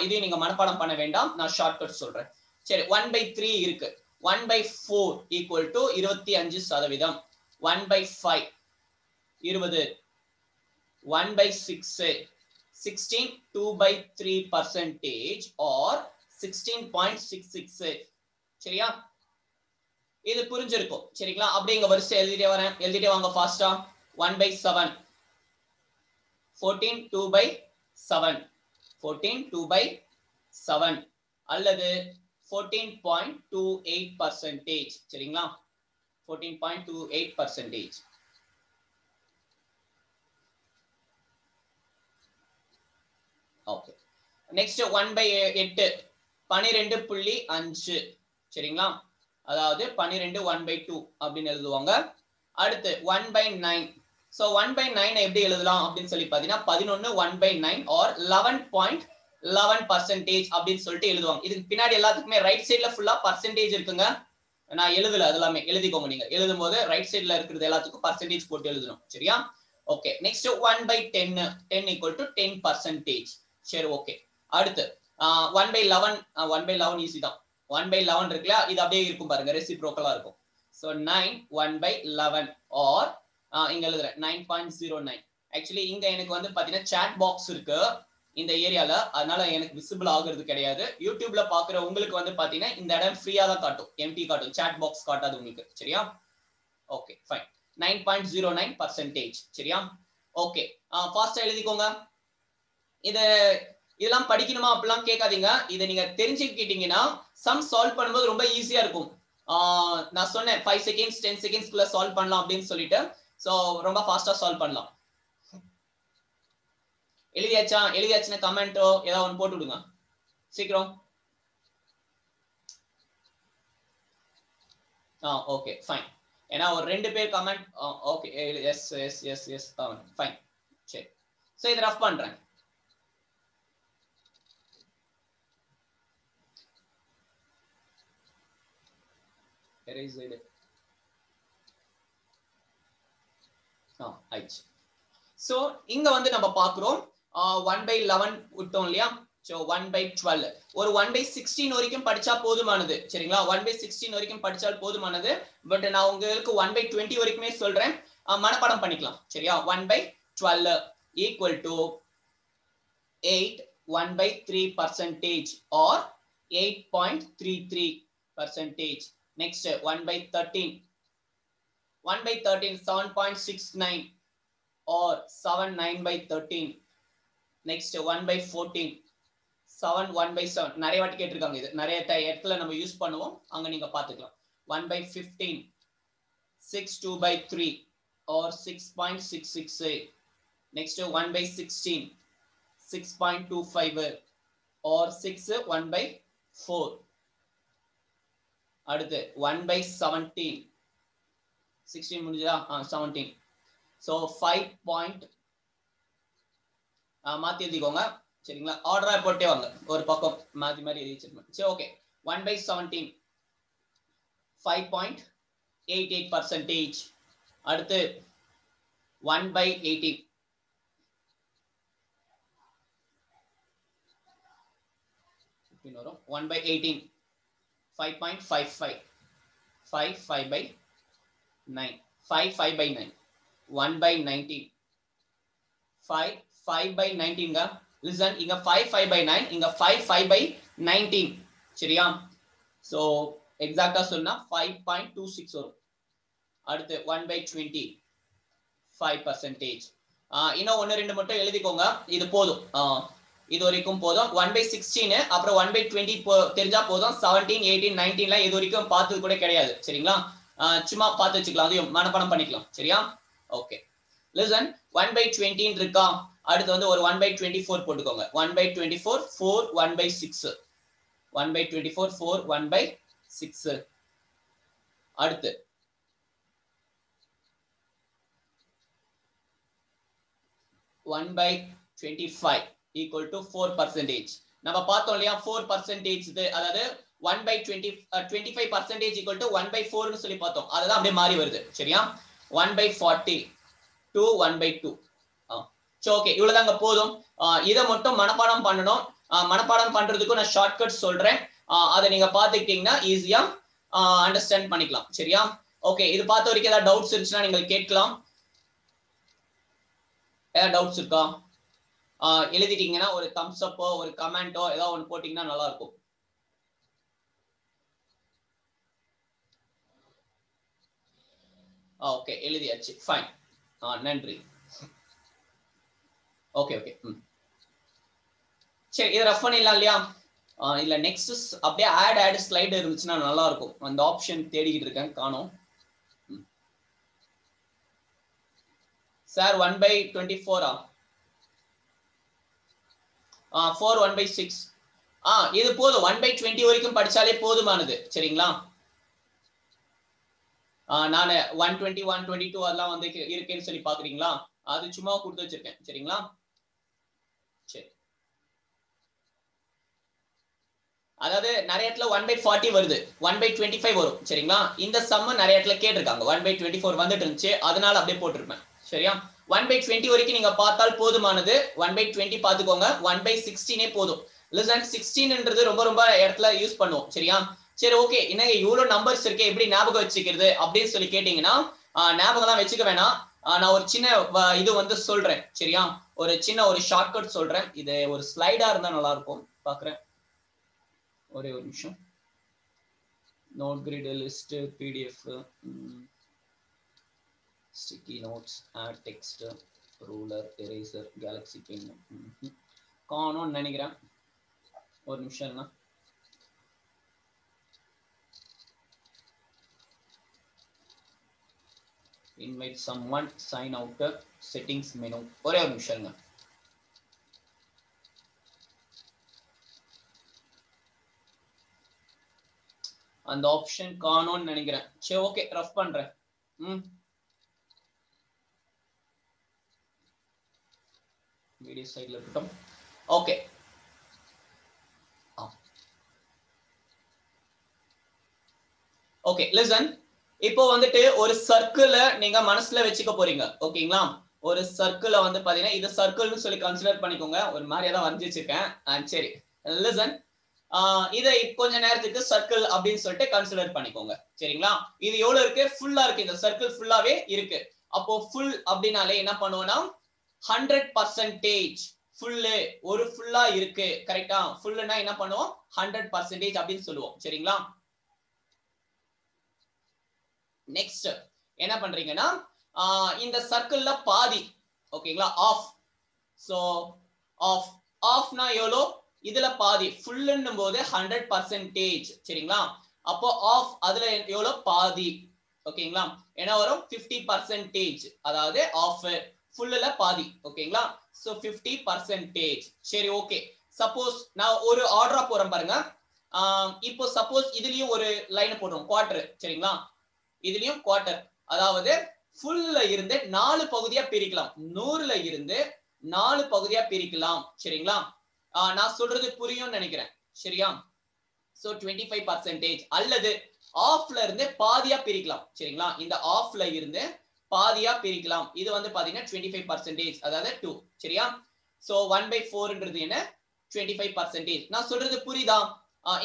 இதையும் நீங்க மனப்பாடம் பண்ண வேண்டாம் நான் ஷார்ட்கட் சொல்றேன் சரி 1/3 இருக்கு 1/4 equal to 25%. 1/5 20 1/6 16 2/3% or 16.66 சரியா இது புரிஞ்சிருக்கும் சரிங்களா அப்படிங்க வரிசை எழுதிட்டே வாங்க ஃபாஸ்டா 1/7 14 2/7 14 2/7 அல்லது 14.28% சரிங்களா 14.28%. ஓகே நெக்ஸ்ட் 1/8 12.5 சரிங்களா அதாவது 12 1/2 அப்படின்னு எழுதுவாங்க அடுத்து 1/9 சோ 1/9 எப்படி எழுதலாம் அப்படின்னு சொல்லி பாத்தீங்கன்னா 11 1/9 or 11.11% அப்படின்னு சொல்லிட்டு எழுதுவாங்க இதுக்கு பின்னாடி எல்லாத்துக்குமே ரைட் சைடுல ஃபுல்லா பர்சன்டேஜ் இருக்குங்க நான் எழுதல அதெல்லாமே எழுதிக்கோங்க நீங்க எழுதும் போது ரைட் சைடுல இருக்கிறது எல்லாத்துக்கும் பர்சன்டேஜ் போட்டு எழுதணும் சரியா ஓகே நெக்ஸ்ட் 1/10 10 = 10%. சரி ஓகே அடுத்து 1/11 1/11 ஈஸி தான் 1/11 இருக்குல்ல இது அப்படியே இருக்கும் பாருங்க ரெசிப்ரோக்கலா இருக்கும் சோ 9 1/11 or இங்க எழுதுறேன் 9.09 ஆக்சுவலி இங்க எனக்கு வந்து பாத்தீங்கன்னா சாட் பாக்ஸ் இருக்கு இந்த ஏரியால அதனால எனக்கு விசிபிள் ஆகுறது கிடையாது யூடியூப்ல பாக்குற உங்களுக்கு வந்து பாத்தீங்கன்னா இந்த இடம் ஃப்ரீயா தான் காட்டும் எம்டி காட்டும் சாட் பாக்ஸ் காட்டாது உங்களுக்கு சரியா ஓகே ஃபைன் 9.09% சரியா ஓகே ஃபாஸ்டா எழுதிக்கோங்க இதெல்லாம் படிக்கணுமா அப்படிலாம் கேட்காதீங்க இதை நீங்க தெரிஞ்சுக்கிட்டீங்கன்னா சம் சால்வ் பண்ணும்போது ரொம்ப ஈஸியா இருக்கும் நான் சொன்னேன் 5 செகண்ட்ஸ் 10 செகண்ட்ஸ்க்குள்ள சால்வ் பண்ணலாம் அப்படின்னு சொல்லிட்டு சோ ரொம்ப ஃபாஸ்டா சால்வ் பண்ணலாம் எழுதியாச்சுன்னா கமெண்டோ ஏதாவது ஒன்று போட்டு விடுங்க சீக்கிரம் ஓகே ஃபைன் ஏன்னா ஒரு 2 பேர் comment okay yes yes yes yes fine சரி சோ இதை ரஃப் பண்றேன் சோ இங்க வந்து நம்ம பாக்குறோம் 1/11 விட்டோம் இல்லையா சோ 1/12 ஒரு 1/16 வரைக்கும் படிச்சா போதுமானது சரிங்களா 1/16 வரைக்கும் படிச்சால் போதுமானது பட் நான் உங்களுக்கு 1/20 வரைக்குமே சொல்றேன் மனப்பாடம் பண்ணிக்கலாம் சரியா 1/12 equal to 8 1/3% or 8.33%. Next 1/13 7.69 or 7 9/13. Next 1/14 7 1/7 நிறைய வாட்டி கேட்டிருக்காங்க இது நிறைய இடத்துல நம்ம யூஸ் பண்ணுவோம் அங்க நீங்க பாத்துக்கலாம் 1/15 6 2/3 or 6.668. Next 1/16 6.25 or 6 1/4. அடுத்து 1/17 16 முடிஞ்சதா 17 so 5. மாத்தி எழுதிக்கோங்க சரிங்களா ஆர்டரா போட்டே வாங்க ஒரு பக்கம் மாத்தி மாதிரி எழுதி வச்சிருக்கேன் சரி ஓகே 1/17 5.88%. அடுத்து 1/18 வரும் 1 by 18 5.55 5 by 9 5 by 9 1 by 19 5 by 19 ga listen inga 5 by 9 inga 5 by 19 சரியா so exact ah சொன்னா 5.26 வரும் அடுத்து 1 by 20 5%. இன்னும் ஒன்னு ரெண்டு மட்டும் எழுதிக்கோங்க இது போதும் இது வரைக்கும் போதும் 1 by 16 அப்புறம் 1 by 20 தெரிஞ்சா போதும் 17 18 19 ல இது வரைக்கும் பார்த்தது கூட கிடையாது சரிங்களா சும்மா பார்த்து வச்சுக்கலாம் அதையும் மனப்பாடம் பண்ணிக்கலாம் சரியா ஓகே listen 1 by 20 இருக்கா அடுத்து வந்து ஒரு 1 by 24 போட்டுக்கோங்க 1 by 24 4 1 by 6 1 by 24 4 1 by 6 அடுத்து 1 by 25 equal to 4%. நம்ம பார்த்தோம் இல்லையா 4% இது அதாவது 1 by 25% equal to 1 by 4 னு சொல்லி பார்த்தோம் அதுதான் அப்படியே மாறி வருது சரியா 1 by 40 to 1 by 2 so okay இவ்வளவுதாங்க போதும் இத மட்டும் மனப்பாடம் பண்ணனும் மனப்பாடம் பண்றதுக்கு நான் ஷார்ட்கட் சொல்றேன் அதை நீங்க பாத்துக்கிட்டீங்கன்னா ஈஸியா அண்டர்ஸ்டாண்ட் பண்ணிக்கலாம் சரியா ஓகே இது பார்த்த வரைக்கும் ஏதாவது டவுட்ஸ் இருந்துச்சுன்னா நீங்க கேட்கலாம் ஏதாவது டவுட்ஸ் இருக்கா எழுதிட்டீங்கன்னா ஒரு தம்ஸ் அப்போ ஒரு கமெண்டோ ஏதாவது ஒன்று போட்டீங்கன்னா நல்லா இருக்கும் ஓகே எழுதியாச்சு ஃபைன் நன்றி ஓகே ஓகே சரி இதை ரஃப் பண்ணிடலாம் இல்லையா இல்ல நெக்ஸ்ட் அப்படியே ஆட் ஸ்லைடு இருந்துச்சுன்னா நல்லா இருக்கும் அந்த ஆப்ஷன் தேடிக்கிட்டு இருக்கேன் காணோம் சார் 1 by 24 4 1 by 6 இது போதும் 1 by 20 வரைக்கும் படிச்சாலே போதுமானது சரிங்களா நான் 120 122 அதெல்லாம் வந்து இருக்கேன்னு சொல்லி பாக்குறீங்களா அது சும்மா கொடுத்து வச்சிருக்கேன் சரிங்களா சரி அதாவது நிறைய இடத்துல 1 by 40 வருது 1 by 25 வரும் சரிங்களா இந்த சம் நிறைய இடத்துல கேட்டிருக்காங்க 1 by 24 வந்துட்டு இருந்துச்சு அதனால அப்படியே போட்டிருப்பேன் சரியா 1 by 20 வரைக்கும் நீங்க பார்த்தால் போதுமானது 1 by 20 பாத்துக்கோங்க 1 by 16 போதும் லிசன் 16ன்றது ரொம்ப ரொம்ப இடத்துல யூஸ் பண்ணுவோம் சரியா சரி ஓகே என்னங்க இவ்வளவு நம்பர்ஸ் இருக்கே எப்படி ஞாபகம் வச்சுக்கிறது அப்படின்னு சொல்லி கேட்டீங்கன்னா ஞாபகம்லாம் வச்சுக்க வேணாம் நான் ஒரு சின்ன இது வந்து சொல்றேன் சரியா ஒரு சின்ன ஒரு ஷார்ட்கட் சொல்றேன் இது ஒரு ஸ்லைடா இருந்தா நல்லா இருக்கும் பாக்குறேன் ஒரே ஒரு நிமிஷம் note grid list PDF sticky notes add text ruler eraser galaxy pen காணோம்னு நினைக்கிறேன் ஒரு நிமிஷம் invite someone sign out settings menu ஒரே ஒரு நிமிஷம் அந்த ஆப்ஷன் காணோம்னு நினைக்கிறேன் சரி ஓகே ரஃப் பண்றேன் வீடியோ சைடுல இருக்கட்டும் ஓகே ஓகே லிசன் இப்போ வந்துட்டு ஒரு சர்க்கிளை நீங்க மனசுல வச்சுக்க போறீங்க ஓகேங்களா ஒரு சர்க்கிளை வந்து பாத்தீங்கன்னா இது சர்க்கிள்னு சொல்லி கன்சிடர் பண்ணிக்கோங்க ஒரு மாதிரியா தான் வரைஞ்சி வச்சிருக்கேன் சரி லிசன் இதை கொஞ்ச நேரத்துக்கு சர்க்கிள் அப்படின்னு சொல்லிட்டு கன்சிடர் பண்ணிக்கோங்க சரிங்களா இது எவ்வளவு இருக்கு ஃபுல்லா இருக்கு இந்த சர்க்கிள் ஃபுல்லாவே இருக்கு அப்போ ஃபுல் அப்படின்னாலே என்ன பண்ணுவோம்னா 100% ஃபுல்லு ஒரு ஃபுல்லா இருக்கு கரெக்டா ஃபுல்லுனா என்ன பண்ணுவோம் 100% அப்படின்னு சொல்லுவோம் சரிங்களா நெக்ஸ்ட் என்ன பண்றீங்கன்னா இந்த சர்க்கிள்ல பாதி ஓகேங்களா ஆஃப் சோ ஆஃப்னா எவ்வளோ இதுல பாதி ஃபுல்லுன்னும் போது 100% சரிங்களா அப்போ ஆஃப் அதுல எவ்வளவு பாதி ஓகேங்களா என்ன வரும் 50% அதாவது ஆஃப் ஃபுல்லுல பாதி ஓகேங்களா சோ 50% சரி ஓகே சப்போஸ் நான் ஒரு ஆர்டரா போறேன் பாருங்க இப்போ சப்போஸ் இதுலயும் ஒரு லைன் போடுறோம் குவார்டர் சரிங்களா இதுலயும் குவார்டர் அதாவது ஃபுல்ல இருந்து 4 பகுதியா பிரிக்கலாம் 100ல இருந்து 4 பகுதியா பிரிக்கலாம் சரிங்களா நான் சொல்றது புரியும்னு நினைக்கிறேன் சரியா சோ 25% அல்லது ஆஃப்ல இருந்து பாதியா பிரிக்கலாம் சரிங்களா இந்த ஆஃப்ல இருந்து பாதியா பிரிக்கலாம் இது வந்து பாத்தீங்கன்னா 25% அதாவது 2 சரியா சோ 1/4ன்றது என்ன 25%. நான் சொல்றது புரியுதா?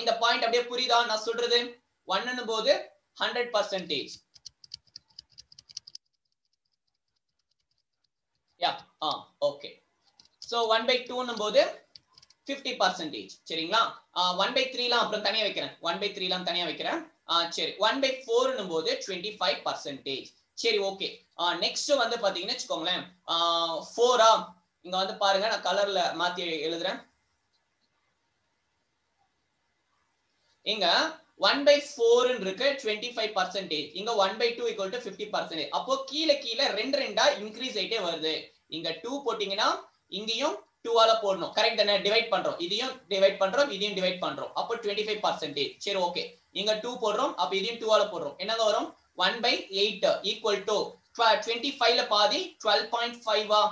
இந்த பாயிண்ட் அப்படியே புரியுதா? நான் சொல்றது 1 போது 100%. Yeah okay. சோ 1/2 போது 50%. சரிங்களா? 1/3 லாம் அப்புறம் தனியா வைக்கிறேன். 1/3 லாம் தனியா வைக்கிறேன். சரி 1/4 போது 25%. சரி ஓகே. நெக்ஸ்ட் வந்து பாத்தீங்கன்னா வெச்சுக்கோங்களேன் 4 இங்க வந்து பாருங்க நான் கலர்ல மாத்தி எழுதுறேன். இங்க 1/4 இருக்கு 25%. இங்க 1/2 equal to 50%. அப்போ கீழ கீழ ரெண்டா இன்க்ரீஸ் ஆயிட்டே வருது. இங்க 2 போட்டீங்கன்னா இங்கேயும் 2 ஆல போடணும். கரெக்ட் தானே? டிவைட் பண்றோம். இதையும் டிவைட் பண்றோம், இதையும் டிவைட் பண்றோம். அப்போ 25%. சரி ஓகே. இங்க 2 போடுறோம், அப்ப இதையும் 2 ஆல போடுறோம். என்னங்க வரும்? 1/8 equal to 25ல பாதி 12.5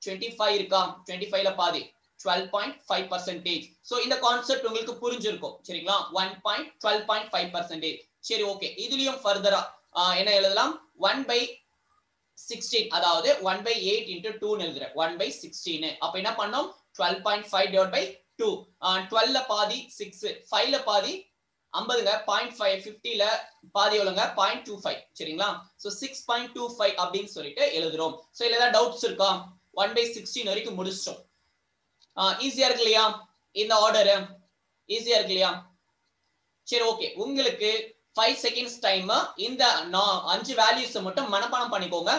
25 இருக்கா? 25ல பாதி 12.5%. சோ இந்த கான்செப்ட் உங்களுக்கு புரிஞ்சிருக்கும். சரிங்களா? 12.5%. சரி ஓகே. இதுலயும் ஃபர்தரா என்ன எழுதலாம்? 1/16 அதாவது 1/8 into 2 ன்னு எழுதுறேன். 1/16. அப்ப என்ன பண்ணோம்? 12.5 divided by 2. 12ல பாதி 6, 5ல பாதி 50ங்க. 0.5 50ல பாதி எவ்வளவுங்க? 0.25. சரிங்களா? சோ 6.25 அப்படின்னு சொல்லிட்டு எழுதுறோம். சோ இதுல ஏதாவது டவுட்ஸ் இருக்கா? 1/16 வரைக்கும் முடிச்சிட்டோம். ஈஸியா இருக்கு இல்லையா? இந்த ஆர்டர் ஈஸியா இருக்கு இல்லையா? சரி ஓகே. உங்களுக்கு 5 செகண்ட்ஸ் டைம் இந்த 5 வேல்யூஸ் மட்டும் மனப்பாடம் பண்ணிக்கோங்க.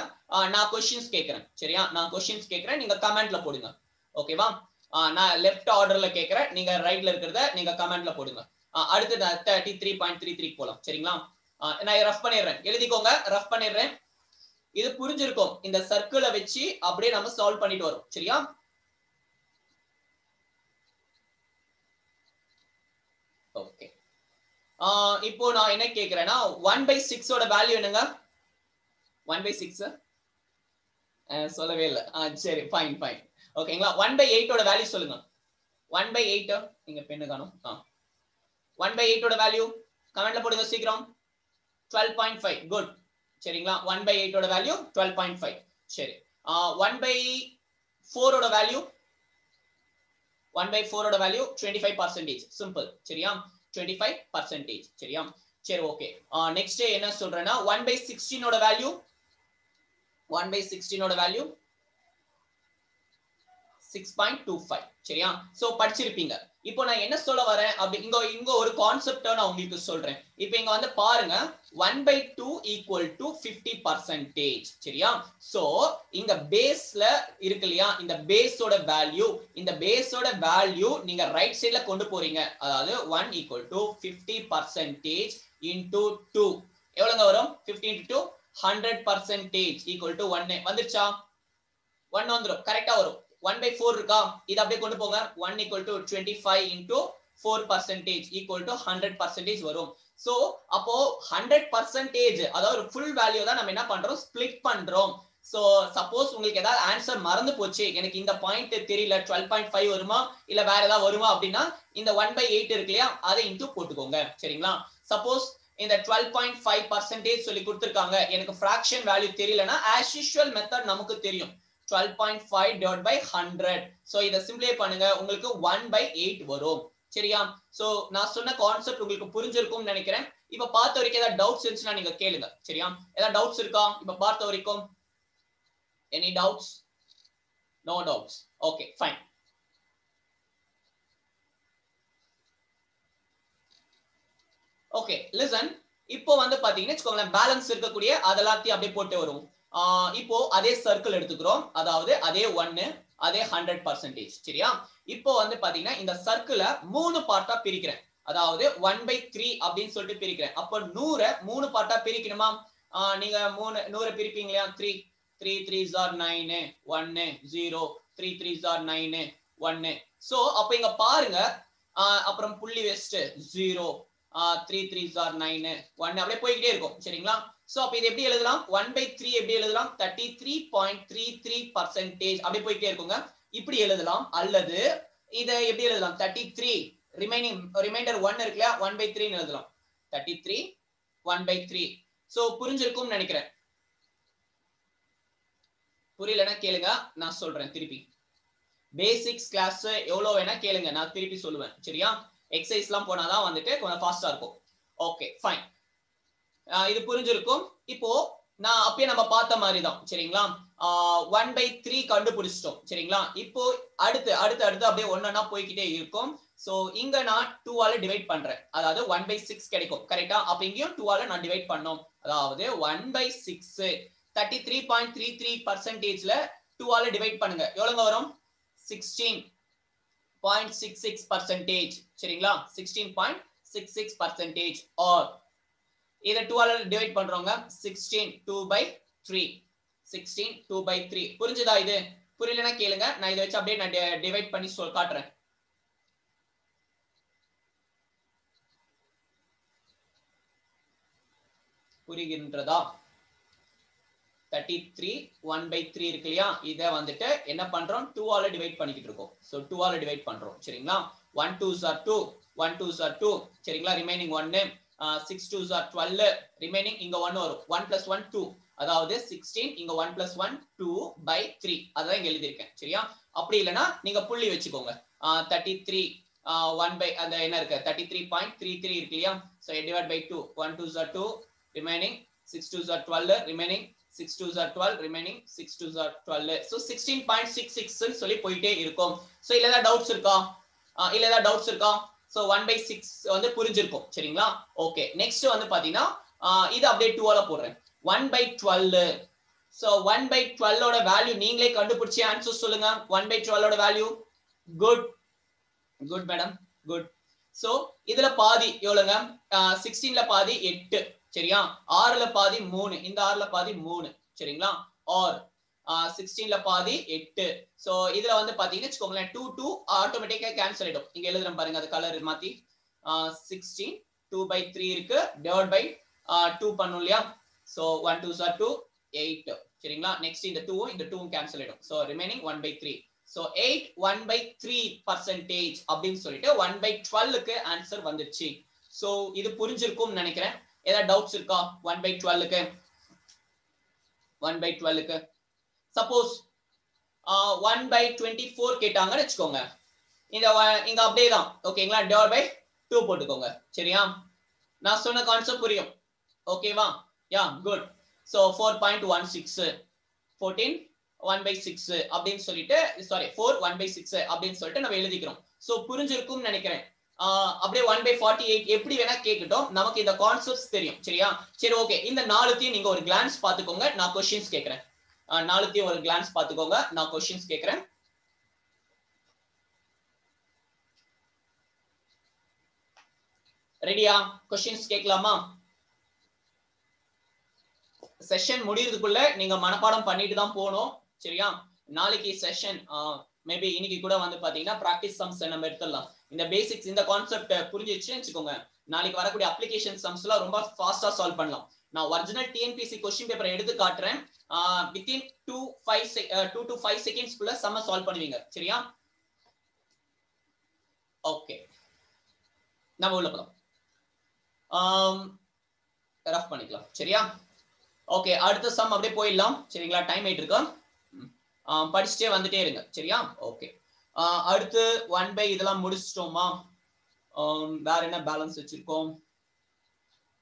நான் क्वेश्चंस கேக்குறேன். சரியா? நான் क्वेश्चंस கேக்குறேன், நீங்க கமெண்ட்ல போடுங்க. ஓகேவா? நான் லெஃப்ட் ஆர்டர்ல கேக்குறேன், நீங்க ரைட்ல இருக்கிறத நீங்க கமெண்ட்ல போடுங்க. அடுத்து 33.33 போலாம். சரிங்களா? நான் ரஃப் பண்ணிடுறேன். எழுதிக்கோங்க, ரஃப் பண்ணிடுறேன். இது புரிஞ்சிருக்கும். இந்த சர்க்கிளை வச்சு அப்படியே நம்ம சால்வ் பண்ணிட்டு வரோம். சரியா? ஓகே. இப்போ நான் என்ன கேக்குறேன்னா 1/6 ஓட வேல்யூ என்னங்க? 1/6 சொல்லவே இல்ல. சரி ஃபைன் ஃபைன். ஓகேங்களா? 1/8 ஓட வேல்யூ சொல்லுங்க. 1/8 நீங்க பென்னு காணோம். 1/8 ஓட வேல்யூ கமெண்ட்ல போடுங்க சீக்கிரம். 12.5. குட். சரிங்களா? 1/8 ஓட வேல்யூ 12.5. சரி. 1/4 ஓட வேல்யூ 1/4 ஓட வேல்யூ 25%. சிம்பிள். சரியா? 25%. சரியா? சரி ஓகே. நெக்ஸ்ட் என்ன சொல்றேன்னா 1/16 ஓட வேல்யூ 1/16 ஓட வேல்யூ 6.25. சரியா? சோ படிச்சிருப்பீங்க. இப்போ நான் என்ன சொல்ல வரேன் அப்படி இங்க ஒரு கான்செப்ட நான் உங்களுக்கு சொல்றேன். இப்போ இங்க வந்து பாருங்க 1/2 equal to 50%. சரியா? சோ இங்க பேஸ்ல இருக்கு இல்லையா? இந்த பேஸோட வேல்யூ நீங்க ரைட் சைடுல கொண்டு போறீங்க. அதாவது 1 equal to 50% into 2 எவ்வளவுங்க வரும்? 50 into 100% equal to 1 வந்துருச்சா? 1 வந்துரும். கரெக்ட்டா வரும். 1/4 இருக்கா? இது அப்படியே கொண்டு போங்க. 1 equal to 25 into 4% equal to 100% வரும். சோ அப்போ 100% அதாவது ஃபுல் வேல்யூ தான் நம்ம என்ன பண்றோம்? ஸ்ப்ளிட் பண்றோம். சோ சப்போஸ் உங்களுக்கு ஏதாவது ஆன்சர் மறந்து போச்சு, எனக்கு இந்த பாயிண்ட் தெரியல 12.5 வருமா இல்ல வேற ஏதாவது வருமா அப்படின்னா இந்த 1/8 இருக்கு இல்லையா? அதை இன்டு போட்டுக்கோங்க. சரிங்களா? சப்போஸ் இந்த 12.5% சொல்லி கொடுத்திருக்காங்க, எனக்கு ஃபிராக்ஷன் வேல்யூ தெரியலனா as usual மெத்தட் நமக்கு தெரியும். 12.5 divided by 100. சோ இத சிம்பிளை பண்ணுங்க, உங்களுக்கு 1/8 வரும். சரியா? சோ நான் சொன்ன கான்செப்ட் உங்களுக்கு புரிஞ்சிருக்கும்னு நினைக்கிறேன். இப்ப பார்த்த வரைக்கும் ஏதாவது டவுட்ஸ் இருந்துச்சுன்னா நீங்க கேளுங்க. சரியா? ஏதாவது டவுட்ஸ் இருக்கா இப்ப பார்த்த வரைக்கும்? Any doubts? No doubts. Okay, fine. Okay, listen. இப்போ வந்து பாத்தீங்கன்னா வெச்சுக்கோங்களேன் பேலன்ஸ் இருக்கக்கூடிய அதெல்லாத்தையும் அப்படியே போட்டு வரும். இப்போ அதே சர்க்கிள் எடுத்துக்கிறோம். அதாவது அதே 1 அதே 100%. சரியா? இப்போ வந்து பாத்தீங்கன்னா இந்த சர்க்கிளை 3 பார்ட்டா பிரிக்கிறேன். அதாவது 1/3 அப்படின்னு சொல்லிட்டு பிரிக்கிறேன். அப்போ 100 3 பார்ட்டா பிரிக்கணுமா? நீங்க 100 பிரிப்பீங்க இல்லையா? 3 3s are 9 1 0 3s are 9 1. So அப்ப இங்க பாருங்க அப்புறம் புள்ளி வெஸ்ட் 0 3s are 9 1 அப்படியே போயிட்டே இருக்கும். சரிங்களா? சோ அப்ப இது எப்படி எழுதலாம்? 1/3 எப்படி எழுதலாம்? 33.33% அப்படியே போயிட்டே இருக்குங்க. இப்படி எழுதலாம். அல்லது இத எப்படி எழுதலாம்? 33 ரிமைண்டர் 1 இருக்குல்ல 1/3 ன்னு எழுதலாம். 33 1/3. சோ புரிஞ்சிருக்கும்னு நினைக்கிறேன். புரியலனா கேளுங்க, நான் சொல்றேன் திருப்பி. பேசிக்ஸ் கிளாஸ் எவ்வளவு வேணா கேளுங்க, நான் திருப்பி சொல்லுவேன். சரியா? எக்ஸசைஸ்லாம் போனாதான் வந்துட்டு கொஞ்சம் ஃபாஸ்டா இருக்கும். Okay fine. இது புரிஞ்சிருக்கும். இப்போ நான் அப்பயே நம்ம பார்த்த மாதிரி தான். சரிங்களா? 1/3 கண்டுபிடிச்சிட்டோம். சரிங்களா? இப்போ அடுத்து அடுத்து அடுத்து அப்படியே ஒன்னொன்னா போய்கிட்டே இருக்கும். சோ இங்க நான் 2 ஆல டிவைட் பண்றேன். அதாவது 1/6 கிடைக்கும். கரெக்ட்டா? அப்ப இங்கேயும் 2 ஆல நான் டிவைட் பண்ணோம். அதாவது 1/6 33.33%ல 2 ஆல டிவைட் பண்ணுங்க. எவ்வளவு வரும்? 16.66%. சரிங்களா? 16.66% or இத 2 ஆல டிவைட் பண்றோங்க. 16 2/3 16 2/3. புரிஞ்சுதா? இது புரியலனா கேளுங்க, நான் இத வச்சு அப்படியே நான் டிவைட் பண்ணி காட்டுறேன். புரிகின்றதா? 33 1/3 இருக்கு இல்லையா? இத வந்துட்டு என்ன பண்றோம்? 2 ஆல டிவைட் பண்ணிக்கிட்டு இருக்கோம். சோ 2 ஆல டிவைட் பண்றோம். சரிங்களா? 1 2s are 2 1 2s are 2. சரிங்களா? Remaining 1 6 2s are 12. ரிமைனிங் இங்க 1 வரும். 1 plus 1 2. அதாவது 16 இங்க 1 plus 1 2/3. அதான் இங்க எழுதி இருக்கேன். சரியா? அப்படி இல்லனா நீங்க புள்ளி வெச்சுக்கோங்க. 33 அந்த என்ன இருக்கு? 33.33 இருக்கு இல்லையா? So divide by 2. 1 2s are 2. Remaining 6 2s are 12. Remaining 6 2s are 12. Remaining 6 2s are 12. So 16.66 ன்னு சொல்லி போயிட்டே இருக்கும். சோ இல்ல ஏதாவது டவுட்ஸ் இருக்கா? இல்ல ஏதாவது டவுட்ஸ் இருக்கா? சோ 1/6 வந்து புரிஞ்சிருக்கும். சரிங்களா? ஓகே நெக்ஸ்ட் வந்து பாத்தீங்கன்னா இது அப்படியே 2 ஆல போடுறேன். 1/12. சோ 1/12 ஓட வேல்யூ நீங்களே கண்டுபிடிச்சு ஆன்சர் சொல்லுங்க. 1/12 ஓட value. Good good madam good. So இதுல பாதி எவ்வளவுங்க? 16ல பாதி 8. சரியா? 6ல பாதி 3. இந்த 6ல பாதி 3. சரிங்களா? or 16ல பாதி 8. சோ இதுல வந்து பாத்தீங்கன்னா வெச்சுக்கோங்களேன் 2 2 ஆட்டோமேட்டிக்கா கேன்சல் ஆயிடும். இங்க எழுதுறேன் பாருங்க, அது கலர் மாத்தி 16 2/3 இருக்கு டிவைட் பை 2 பண்ணும் இல்லையா? So 1 2s are 2 8. சரிங்களா? நெக்ஸ்ட் இந்த 2 இந்த 2 கேன்சல் ஆயிடும். So remaining 1/3. சோ 8 1/3% அப்படின்னு சொல்லிட்டு 1/12க்கு ஆன்சர் வந்துச்சு. சோ இது புரிஞ்சிருக்கும்னு நினைக்கிறேன். ஏதாவது டவுட்ஸ் இருக்கா? 1/12க்கு 1/12க்கு சப்போஸ் 1/24 கேட்டாங்கன்னு வெச்சுக்கோங்க. இங்க அப்படியே தான். ஓகேங்களா? டிவைட் பை 2 போட்டுக்கோங்க. சரியா? நான் சொன்ன கான்செப்ட் புரியும். ஓகேவா? யா குட். சோ 4.16 14 1/6 அப்படின்னு சொல்லிட்டு சாரி 4 1/6 அப்படின்னு சொல்லிட்டு நம்ம எழுதிக்கிறோம். சோ புரிஞ்சிருக்கும் நினைக்கிறேன். அப்படியே 1/48 எப்படி வேணா கேட்கட்டும், நமக்கு இந்த கான்செப்ட்ஸ் தெரியும். சரியா? சரி ஓகே. இந்த நாலுத்தையும் நீங்க ஒரு கிளான்ஸ் பாத்துக்கோங்க, நான் क्वेश्चंस கேக்குறேன். நாலுத்தையும் ஒரு கிளான்ஸ் பாத்துக்கோங்க, நான் क्वेश्चंस கேக்குறேன். ரெடியா? क्वेश्चंस கேட்கலாமா? செஷன் முடியறதுக்குள்ள நீங்க மனப்பாடம் பண்ணிட்டு தான் போகணும். சரியா? நாளைக்கு செஷன் மேபி இன்னைக்கு கூட வந்து பாத்தீங்கன்னா பிராக்டிஸ் சம்ஸ் நம்ம எடுத்துடலாம். இந்த பேசிக்ஸ் இந்த கான்செப்ட் புரிஞ்சிருச்சுன்னு வெச்சுக்கோங்க, நாளைக்கு வரக்கூடிய அப்ளிகேஷன் சம்ஸ்லாம் ரொம்ப ஃபாஸ்டா சால்வ் பண்ணலாம். நான் ஒரிஜினல் டிஎன்பிஎஸ்சி क्वेश्चन பேப்பரை எடுத்து காட்டுறேன். வித்தின் 2 to 5 செகண்ட்ஸ் குள்ள சம்ம சால்வ் பண்ணுவீங்க. சரியா? ஓகே நம்ம உள்ள போலாம். ரஃப் பண்ணிக்கலாம். சரியா? ஓகே அடுத்த சம் அப்படியே போயிடலாம். சரிங்களா? டைம் ஆயிட்டு இருக்கு. படிச்சுட்டே வந்துட்டே இருங்க. சரியா? ஓகே அடுத்து 1 இதெல்லாம் முடிச்சிட்டோமா? வேற என்ன பேலன்ஸ் வச்சிருக்கோம்?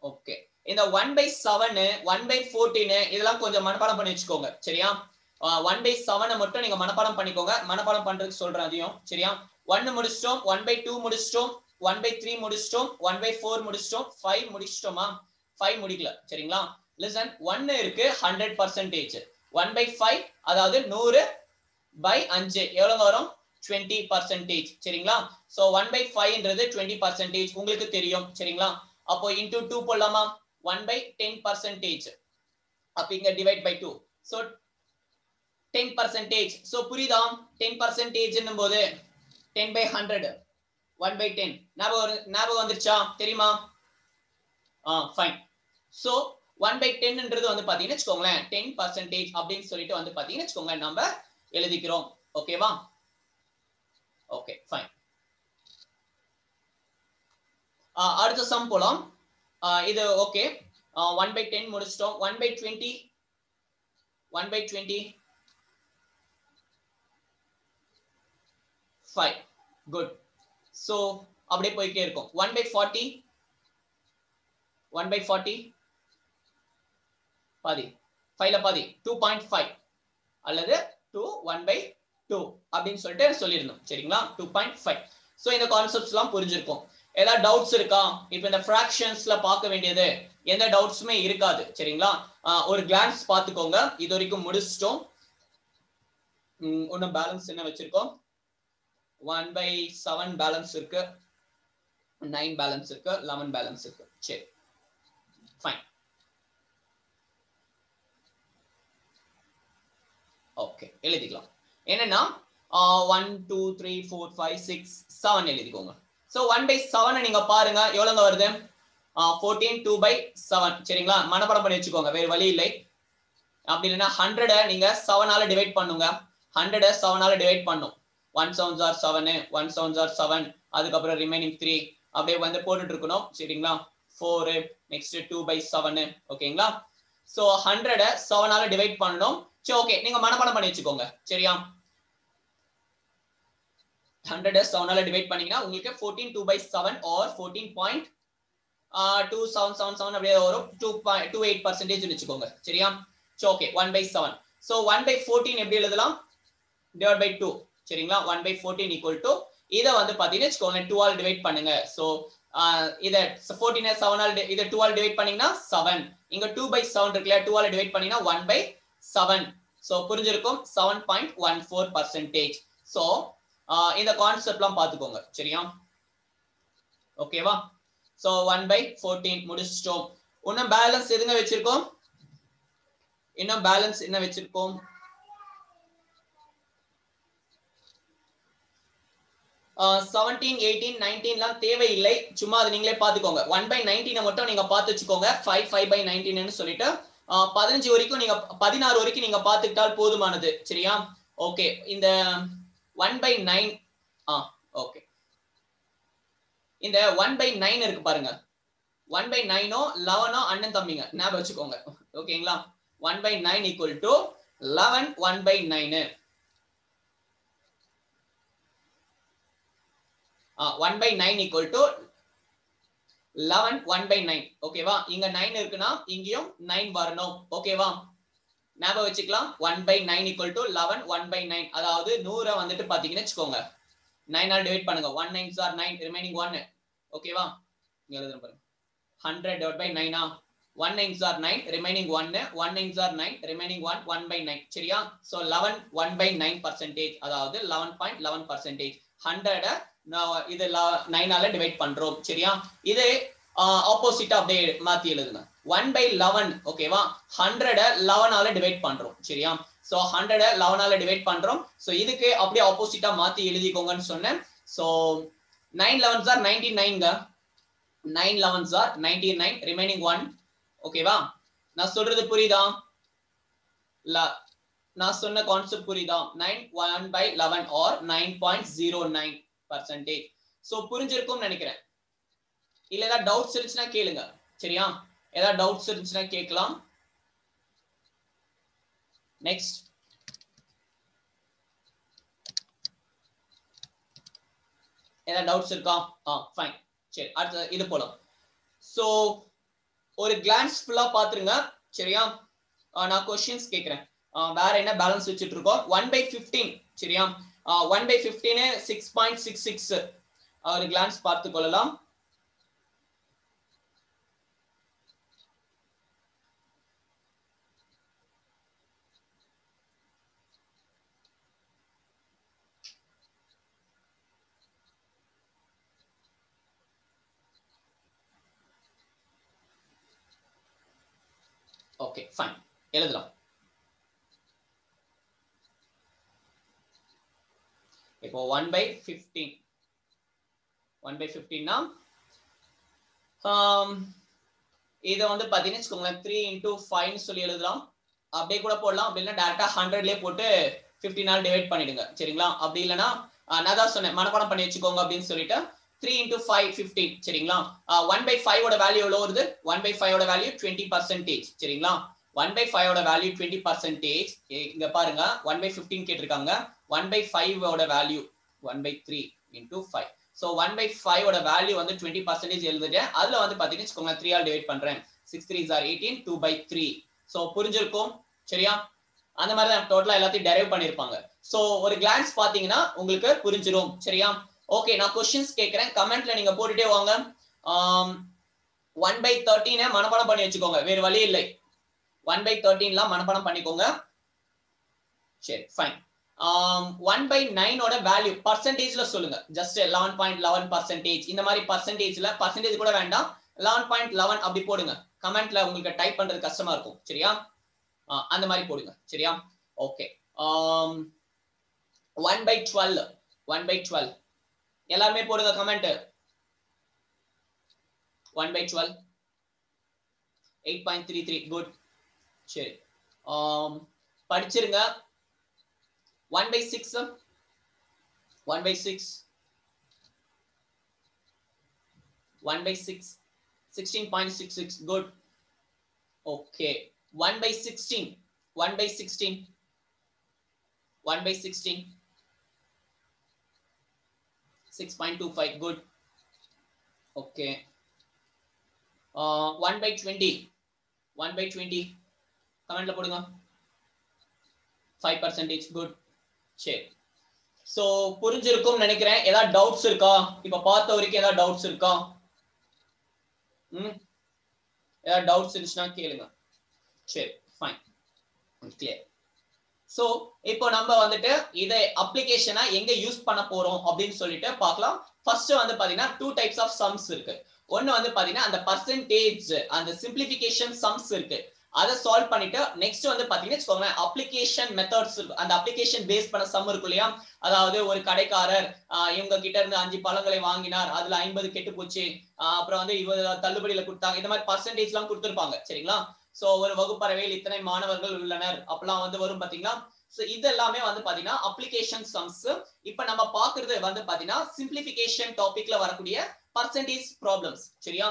ஓகே இந்த 1/7 1/14 இதெல்லாம் கொஞ்சம் மனப்பாடம் பண்ணி வச்சுக்கோங்க. சரியா? 1/7 மட்டும் நீங்க மனப்பாடம் பண்ணிக்கோங்க. மனப்பாடம் பண்றதுக்கு சொல்றேன் அதையும். சரியா? 1 முடிச்சிட்டோம், 1/2 முடிச்சிட்டோம், 1/3 முடிச்சிட்டோம், 1/4 முடிச்சிட்டோம், 5 முடிச்சிட்டோமா? 5 முடிக்கல. சரிங்களா? லிசன் 1 இருக்கு 100%. 1/5 அதாவது 100/5 எவ்வளவு வரும்? 20%. சரிங்களா? சோ 1/5ன்றது 20% உங்களுக்கு தெரியும். சரிங்களா? அப்போ into 2 போடலாமா? 1/10%. அப்ப இங்க divide by 2. சோ 10%. சோ புரியுதா? 10% என்னும் போது 10/100 1/10 ஞாபகம் வந்துருச்சா? தெரியுமா? ஃபைன். சோ 1/10ன்றது வந்து பாத்தீங்கன்னா வெச்சுக்கோங்களேன் 10% அப்படின்னு சொல்லிட்டு வந்து பாத்தீங்கன்னா வெச்சுக்கோங்களேன் நம்ம எழுதிக்கிறோம். ஓகேவா? Okay fine. அடுத்த சம் போலாம். இது ஓகே 1/10 முடிச்சிட்டோம். 1/20 1/20 5 குட். சோ அப்படியே போயிட்டே இருக்கும். 1/40 1/40 பாதி 5ல பாதி 2.5 அல்லது 2 1/2 அப்படின்னு சொல்லிட்டு சொல்லிருந்தோம் சரிங்களா. 2.5. சோ இந்த கான்செப்ட்ஸ் எல்லாம் புரிஞ்சிருக்கும். ஏதாவது டவுட்ஸ் இருக்கா? இப்போ இந்த ஃபிராக்ஷன்ஸ்ல பார்க்க வேண்டியது எந்த டவுட்ஸுமே இருக்காது சரிங்களா. ஒரு கிளான்ஸ் பாத்துக்கோங்க. இது வரைக்கும் முடிச்சிட்டோம். ஒன்னு பேலன்ஸ் என்ன வச்சிருக்கோம்? 1/7 பேலன்ஸ் இருக்கு, 9 பேலன்ஸ் இருக்கு, 11 பேலன்ஸ் இருக்கு. சரி ஃபைன். ஓகே எழுதிக்கலாம். என்னன்னா 1 2 3 4 5 6 7 எழுதிக்கோங்க. சோ 1/7 நீங்க பாருங்க எவ்வளவுங்க வருது? 14 2/7 சரிங்களா. மனப்பாடம் பண்ணி வச்சுக்கோங்க, வேற வழி இல்லை. அப்படி இல்லைன்னா 100 நீங்க 7 ஆல டிவைட் பண்ணுங்க. 100 7 ஆல டிவைட் பண்ணும். 1 7s are 7, 1 7s are 7, அதுக்கப்புறம் ரிமைனிங் 3 அப்படியே வந்து போட்டுட்டு இருக்கணும் சரிங்களா. 4 நெக்ஸ்ட் 2/7 ஓகேங்களா. சோ 100 7 ஆல டிவைட் பண்ணனும். சரி ஓகே, நீங்க மனப்பாடம் பண்ணி வச்சுக்கோங்க சரியா. 100 7 ஆல டிவைட் பண்ணீங்கன்னா உங்களுக்கு 14 2/7 or 14.2777 அப்படியே வரும். 2.28% வெச்சுக்கோங்க சரியா. So okay 1/7. சோ 1/14 எப்படி எழுதலாம்? divided by 2 சரிங்களா. 1/14 equal to இத வந்து பாத்தீங்கன்னா வெச்சுக்கோங்க 2 ஆல் டிவைட் பண்ணுங்க. சோ இத 14 7 ஆல் இத 2 ஆல் டிவைட் பண்ணீங்கன்னா 7. இங்க 2/7 இருக்குல, 2 ஆல் டிவைட் பண்ணீங்கன்னா 1/7. சோ புரிஞ்சிருக்கும் 7.14%. சோ இந்த கான்செப்ட்லாம் பாத்துக்கோங்க சரியா. ஓகேவா. சோ 1/14 முடிச்சிட்டோம். இன்னும் பேலன்ஸ் எதுங்க வெச்சிருக்கோம்? இன்னும் பேலன்ஸ் என்ன வெச்சிருக்கோம்? 17 18 19 லாம் தேவையில்லை, சும்மா அது நீங்களே பாத்துக்கோங்க. 1/19 மட்டும் நீங்க பார்த்து வச்சுக்கோங்க. 5/19 ன்னு சொல்லிட்டு 15 வரைக்கும் நீங்க 16 வரைக்கும் நீங்க பாத்துக்கிட்டால் போதுமானது சரியா. ஓகே இந்த 1/9 ஓகே இந்த 1/9 இருக்கு பாருங்க. 1/9 11 அண்ணன் தம்பிங்க ஞாபகம் வச்சுக்கோங்க ஓகேங்களா. 1/9 equal to 11 1/9. 1/9 equal to 11 1/9 ஓகேவா. இங்க 9 இருக்குன்னா இங்கேயும் 9 வரணும் ஓகேவா. ஞாபகம் வச்சுக்கலாம். 1/9 equal to 11 1/9. அதாவது 100 வந்துட்டு பாத்தீங்கன்னு வச்சுக்கோங்க 9 ஆல் டிவைட் பண்ணுங்க. 1 9s are 9, ரிமைனிங் 1 ஓகேவா. இங்க எழுதுறேன் பாருங்க. 100 divided by 9 1 9s are 9, remaining 1 1 9s are 9, remaining 1 1/9 சரியா. so 11 1/9%, அதாவது 11.11%. 100 இது 9 ஆல டிவைட் பண்றோம் சரியா. இது ஆப்போசிட் அப்படியே மாத்தி எழுதுங்க. 1/11 ஓகேவா. 100 11 ஆல டிவைட் பண்றோம் சரியா. so 100 11 ஆல டிவைட் பண்றோம். so இதுக்கு அப்படியே ஆப்போசிட்டா மாத்தி எழுதிக்கோங்கன்னு சொன்னேன். so 9 11s are 99 9 11s are 99, remaining 1 ஓகேவா. நான் சொல்றது புரியுதா? நான் சொன்ன கான்செப்ட் புரியுதா? 9 1/11 or 9.09%. சோ புரிஞ்சிருக்கும் நினைக்கிறேன். இல்ல ஏதாவது டவுட்ஸ் இருந்துச்சுன்னா கேளுங்க சரியா. ஏதாவது டவுட்ஸ் இருந்துச்சுன்னா கேட்கலாம். நெக்ஸ்ட் ஏதாவது டவுட்ஸ் இருக்கா? ஃபைன் சரி அடுத்து இது போலாம். சோ ஒரு கிளான்ஸ் ஃபுல்லா பாத்துருங்க சரியா. நான் क्वेश्चंस கேக்குறேன். வேற என்ன பேலன்ஸ் வச்சிட்டு இருக்கோம்? 1/15 சரியா. 1/15 6.66 ஒரு கிளான்ஸ் பார்த்து கொள்ளலாம். ஓகே ஃபைன் எழுதலாம். இப்போ 1/15 1/15 னா இத வந்து பாத்தீங்கன்னா வெச்சுக்கோங்க 3 into 5 ன்னு சொல்லி எழுதலாம். அப்படியே கூட போடலாம். அப்படி இல்லனா டைரக்டா 100 லயே போட்டு 15 ஆல் டிவைட் பண்ணிடுங்க சரிங்களா. அப்படி இல்லனா நான் தான் சொன்னேன் மனப்பாடம் பண்ணி வெச்சுக்கோங்க அப்படினு சொல்லிட்டு 3 into 5 15 சரிங்களா. 1/5 ஓட வேல்யூ எவ்வளவு வருது? 1/5 ஓட வேல்யூ 20% சரிங்களா. 1/5 ஓட வேல்யூ 20%. இங்க பாருங்க 1/15 கேட்டிருக்காங்க. 1/5 ஓட value 1 by 3 into 5. So 1 by 5 ஓட வேல்யூ வந்து 20% எழுதுறேன். அதுல வந்து பாத்தீங்கன்னா வச்சுக்கோங்க 3 ஆல் டிவைட் பண்றேன். 6 3s are 18, 2 by 3. So புரிஞ்சிருக்கும் சரியா? அந்த மாதிரி தான் டோட்டலா எல்லாத்தையும் டெரைவ் பண்ணிருப்பாங்க. சோ ஒரு கிளான்ஸ் பாத்தீங்கன்னா உங்களுக்கு புரிஞ்சிரும் சரியா? ஓகே, நான் क्वेश्चंस கேக்குறேன், கமெண்ட்ல நீங்க போட்டுட்டே வாங்க. 1 by 13 மனப்பாடம் பண்ணி வச்சுக்கோங்க, வேற வழி இல்லை. 1 by 13லாம் மனப்பாடம் பண்ணிக்கோங்க. சரி ஃபைன். 1 by 9 ஓட வேல்யூ பர்சன்டேஜ்ல சொல்லுங்க. ஜஸ்ட் 11.11% இந்த மாதிரி பர்சன்டேஜ்ல, பர்சன்டேஜ் கூட வேண்டாம், 11.11 அப்படி போடுங்க. கமெண்ட்ல உங்களுக்கு டைப் பண்றது கஷ்டமா இருக்கும் சரியா? அந்த மாதிரி போடுங்க சரியா? ஓகே. 1 by 12, 1 by 12 எல்லாரும் போடுங்க கமெண்ட். 1 by 12 8.33 good. சரி படிச்சிருங்க. 1 by 6, 1 by 6, 1 by 6 16.66 good. Okay, 1 by 16, 1 by 16, 1 by 16 6.25 good. Okay. 1 by 20, 1 by 20 கமெண்ட்ல போடுங்க. 5% good. சரி, சோ புரிஞ்சிருக்கும் நினைக்கிறேன். ஏதாவது டவுட்ஸ் இருக்கா? இப்ப பார்த்த வரைக்கும் ஏதாவது டவுட்ஸ் இருக்கா? ஏதாவது டவுட்ஸ் இருந்துச்சுன்னா கேளுங்க. சரி ஃபைன், கிளியர். சோ இப்போ நம்ம வந்துட்டு இதை அப்ளிகேஷனா எங்க யூஸ் பண்ண போறோம் அப்படின்னு சொல்லிட்டு பார்க்கலாம். ஃபர்ஸ்ட் வந்து பாத்தீங்கன்னா 2 டைப்ஸ் ஆஃப் சம்ஸ் இருக்கு. ஒன்னு வந்து பாத்தீங்கன்னா அந்த பர்சன்டேஜ், அந்த சிம்பிளிஃபிகேஷன் சம்ஸ் இருக்கு, அதை சால்வ் பண்ணிட்டு நெக்ஸ்ட் வந்து பாத்தீங்கன்னா வச்சுக்கோங்க அப்ளிகேஷன் மெத்தட்ஸ் இருக்கு. அந்த அப்ளிகேஷன் பேஸ் பண்ண சம் இருக்கும் இல்லையா? அதாவது ஒரு கடைக்காரர் இவங்க கிட்ட இருந்து 5 பழங்களை வாங்கினார், அதுல 50 கெட்டு போச்சு, அப்புறம் வந்து இவங்க தள்ளுபடியில கொடுத்தாங்க, இந்த மாதிரி பர்சன்டேஜ் எல்லாம் கொடுத்திருப்பாங்க சரிங்களா? சோ ஒரு வகுப்பறையில் இத்தனை மாணவர்கள் உள்ளனர் அப்பெல்லாம் வந்து வரும் பாத்தீங்களா? சோ இது எல்லாமே வந்து பாத்தீங்கன்னா அப்ளிகேஷன் சம்ஸ். இப்ப நம்ம பாக்குறது வந்து பாத்தீங்கன்னா சிம்பிளிஃபிகேஷன் டாபிக்ல வரக்கூடிய பர்சன்டேஜ் ப்ராப்ளம்ஸ் சரியா?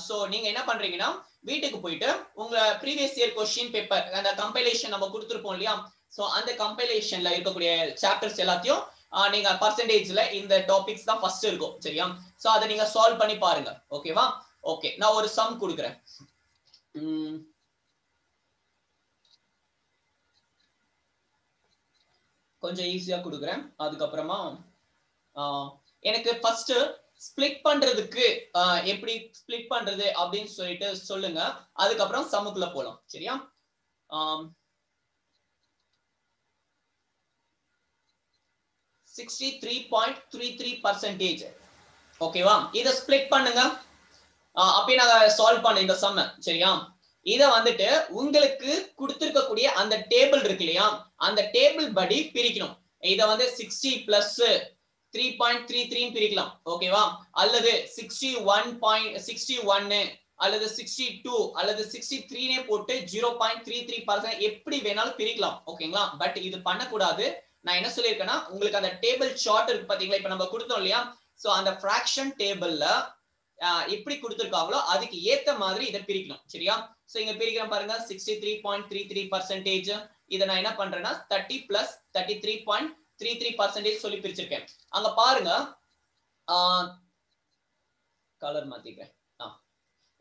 சோ நீங்க என்ன பண்றீங்கன்னா வீட்டுக்கு போயிட்டு உங்க ப்ரீவியஸ் இயர் क्वेश्चन பேப்பர், அந்த கம்பைலேஷன் நம்ம கொடுத்திருப்போம் இல்லையா? சோ அந்த கம்பைலேஷன்ல இருக்கக்கூடிய சாப்டர்ஸ் எல்லாத்தையும் நீங்க பர்சன்டேஜ்ல இந்த டாபிக்ஸ் தான் ஃபர்ஸ்ட் இருக்கும் சரியா? சோ அதை நீங்க சால்வ் பண்ணி பாருங்க. ஓகேவா? ஓகே, நான் ஒரு சம் கொடுக்குறேன். கொஞ்சம் ஈஸியா கொடுக்குறேன். அதுக்கப்புறமா எனக்கு ஃபர்ஸ்ட் ஸ்ப்ளிட் பண்றதுக்கு எப்படி ஸ்ப்ளிட் பண்றது அப்படின்னு சொல்லிட்டு சொல்லுங்க. அதுக்கப்புறம் சம்முக்குள்ள போலாம் சரியா? 63.33%. ஓகேவா? இத ஸ்ப்ளிட் பண்ணுங்க. அப்பயே நான் சால்வ் பண்ண இந்த சம் சரியா? இத வந்துட்டு உங்களுக்கு கொடுத்திருக்கக்கூடிய அந்த டேபிள் இருக்கு இல்லையா? அந்த டேபிள் படி பிரிக்கணும். இத வந்து 60 பிளஸ் 3.33 பிரிக்கலாம். ஓகேவா? அல்லது 61 அல்லது 62 அல்லது 63 நே போட்டு 0.33% எப்படி வேணாலும் பிரிக்கலாம். ஓகேங்களா? பட் இது பண்ணக்கூடாது. நான் என்ன சொல்லியிருக்கேன்னா உங்களுக்கு அந்த டேபிள் சார்ட் இருக்கு பாத்தீங்களா? இப்ப நம்ம கொடுத்தோம் இல்லையா? சோ அந்த ஃபிராக்ஷன் டேபிள்ல எப்படி கொடுத்திருக்காங்களோ அதுக்கு ஏத்த மாதிரி இதை பிரிக்கணும் சரியா? சோ இங்க பிரிக்கிறேன் பாருங்க 63.33%. இதை நான் என்ன பண்றேன்னா 30 பிளஸ் 33.33% சொல்லி பிரிச்சிருக்கேன். அங்க பாருங்க, கலர் மாத்திக்கிறேன்.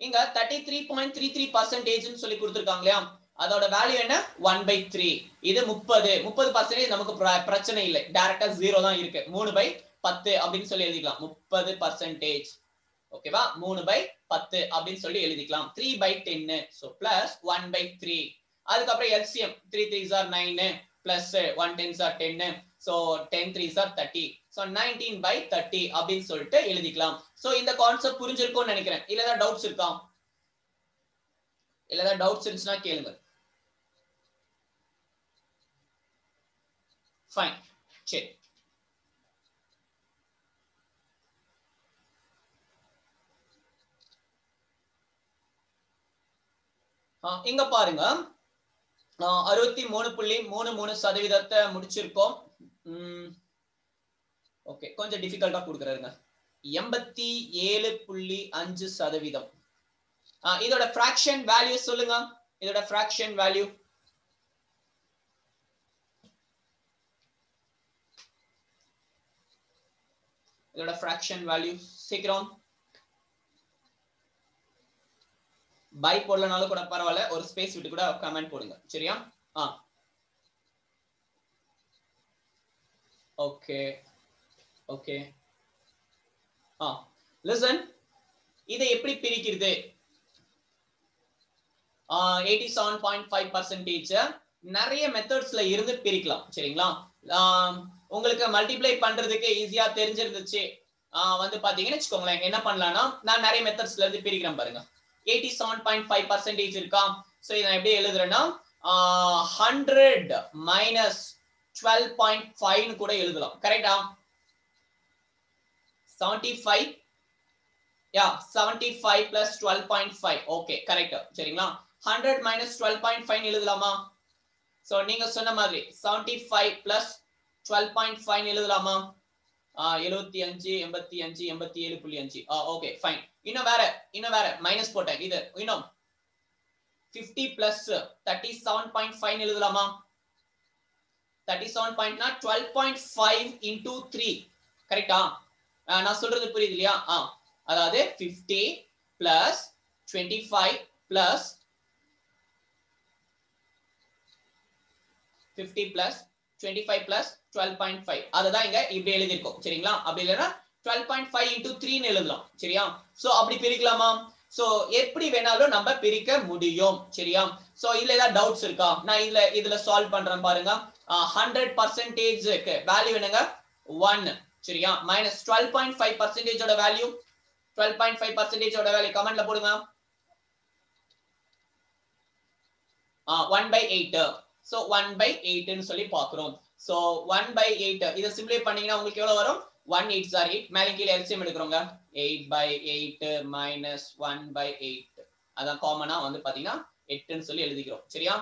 இங்க 33.33% சொல்லி கொடுத்திருக்காங்க இல்லையா? அதோட வேல்யூ என்ன? 1/3. இது 30% நமக்கு பிரச்சனை இல்லை, டைரக்டா 0 தான் இருக்கு. 3/10 அப்படின்னு சொல்லி எழுதிக்கலாம். 30%. ஓகேவா? 3/10 அப்படின்னு சொல்லி எழுதிக்கலாம். 3/10. So plus 1/3. அதுக்கப்புறம் LCM 3 3s are 9 plus 1 10s are 10. So 10 3s are 30. So 19/30 அப்படின்னு சொல்லிட்டு எழுதிக்கலாம். சோ இந்த கான்செப்ட் புரிஞ்சிருக்கும்னு நினைக்கிறேன். இல்ல ஏதாவது டவுட்ஸ் இருக்கா? இல்ல ஏதாவது டவுட்ஸ் இருந்துச்சுன்னா கேளுங்க. ஃபைன், சரி. இங்க பாருங்க 63.33% முடிச்சிருக்கோம். ஓகே, கொஞ்சம் டிஃபிகல்ட்டா கொடுக்குறாருங்க. 87.5%. இதோட ஃபிராக்ஷன் வேல்யூ சொல்லுங்க. இதோட ஃபிராக்ஷன் வேல்யூ இதோட fraction value சீக்கிரம் பை போடலனாலும் கூட பரவாயில்ல, ஒரு ஸ்பேஸ் விட்டு கூட கமெண்ட் போடுங்க சரியா. ஓகே ஓகே listen, இதை எப்படி பிரிக்கிறது? 87.5% நிறைய மெத்தட்ஸ்ல இருந்து பிரிக்கலாம் சரிங்களா. உங்களுக்கு மல்டிப்ளை பண்றதுக்கு ஈஸியா தெரிஞ்சிருந்துச்சு வந்து பாத்தீங்கன்னு வச்சுக்கோங்களேன், என்ன பண்ணலாம்னா நான் நிறைய மெத்தட்ஸ்ல இருந்து பிரிக்கிறேன் பாருங்க. 87.5% இருக்கா, சோ இதை எப்படி எழுதுறேன்னா 100 minus 12.5 கூட எழுதலாம் கரெக்டா. 75 75 plus 12.5 ஓகே கரெக்ட் சரிங்களா. 100 minus 12.5 எழுதலாமா? சோ நீங்க சொன்ன மாதிரி 75 plus 12.5 எழுதலாமா? 75 85 87.5 ஓகே ஃபைன். இன்னும் வேற மைனஸ் போட்டேன். இது இன்னும் 50 plus 37.5 எழுதலாமா? 37 னா 12.5 into 3 கரெக்டா. நான் சொல்றது புரியுது இல்லையா? அதாவது 50 plus 25 plus 50 plus 25 plus 12.5 அதுதான் இங்க இப்படி எழுதி இருக்கோம் சரிங்களா. அப்படி இல்லனா 12.5 into 3 ன்னு எழுதலாம் சரியா. சோ அப்படி பிரிக்கலாமா? சோ எப்படி வேணாலும் நம்ம பிரிக்க முடியும் சரியா. சோ இதுல ஏதாவது டவுட்ஸ் இருக்கா? நான் இதுல சால்வ் பண்றேன் பாருங்க. 100% க்கு வேல்யூ என்னங்க 1 சரியா. minus 12.5% ஓட வேல்யூ 12.5% ஓட வேல்யூ கமெண்ட்ல போடுங்க. 1/8 சோ 1/8 ன்னு சொல்லி பாக்குறோம். சோ 1/8 இத சிம்பிளை பண்ணீங்கன்னா உங்களுக்கு எவ்வளவு வரும்? 1 8s are 8 மேல கீழ எல்சிஎம் எடுக்கறோங்க. 8/8 minus 1/8 அதான் காமனா வந்து பாத்தீங்கன்னா 8 ன்னு சொல்லி எழுதிக்கிறோம் சரியா.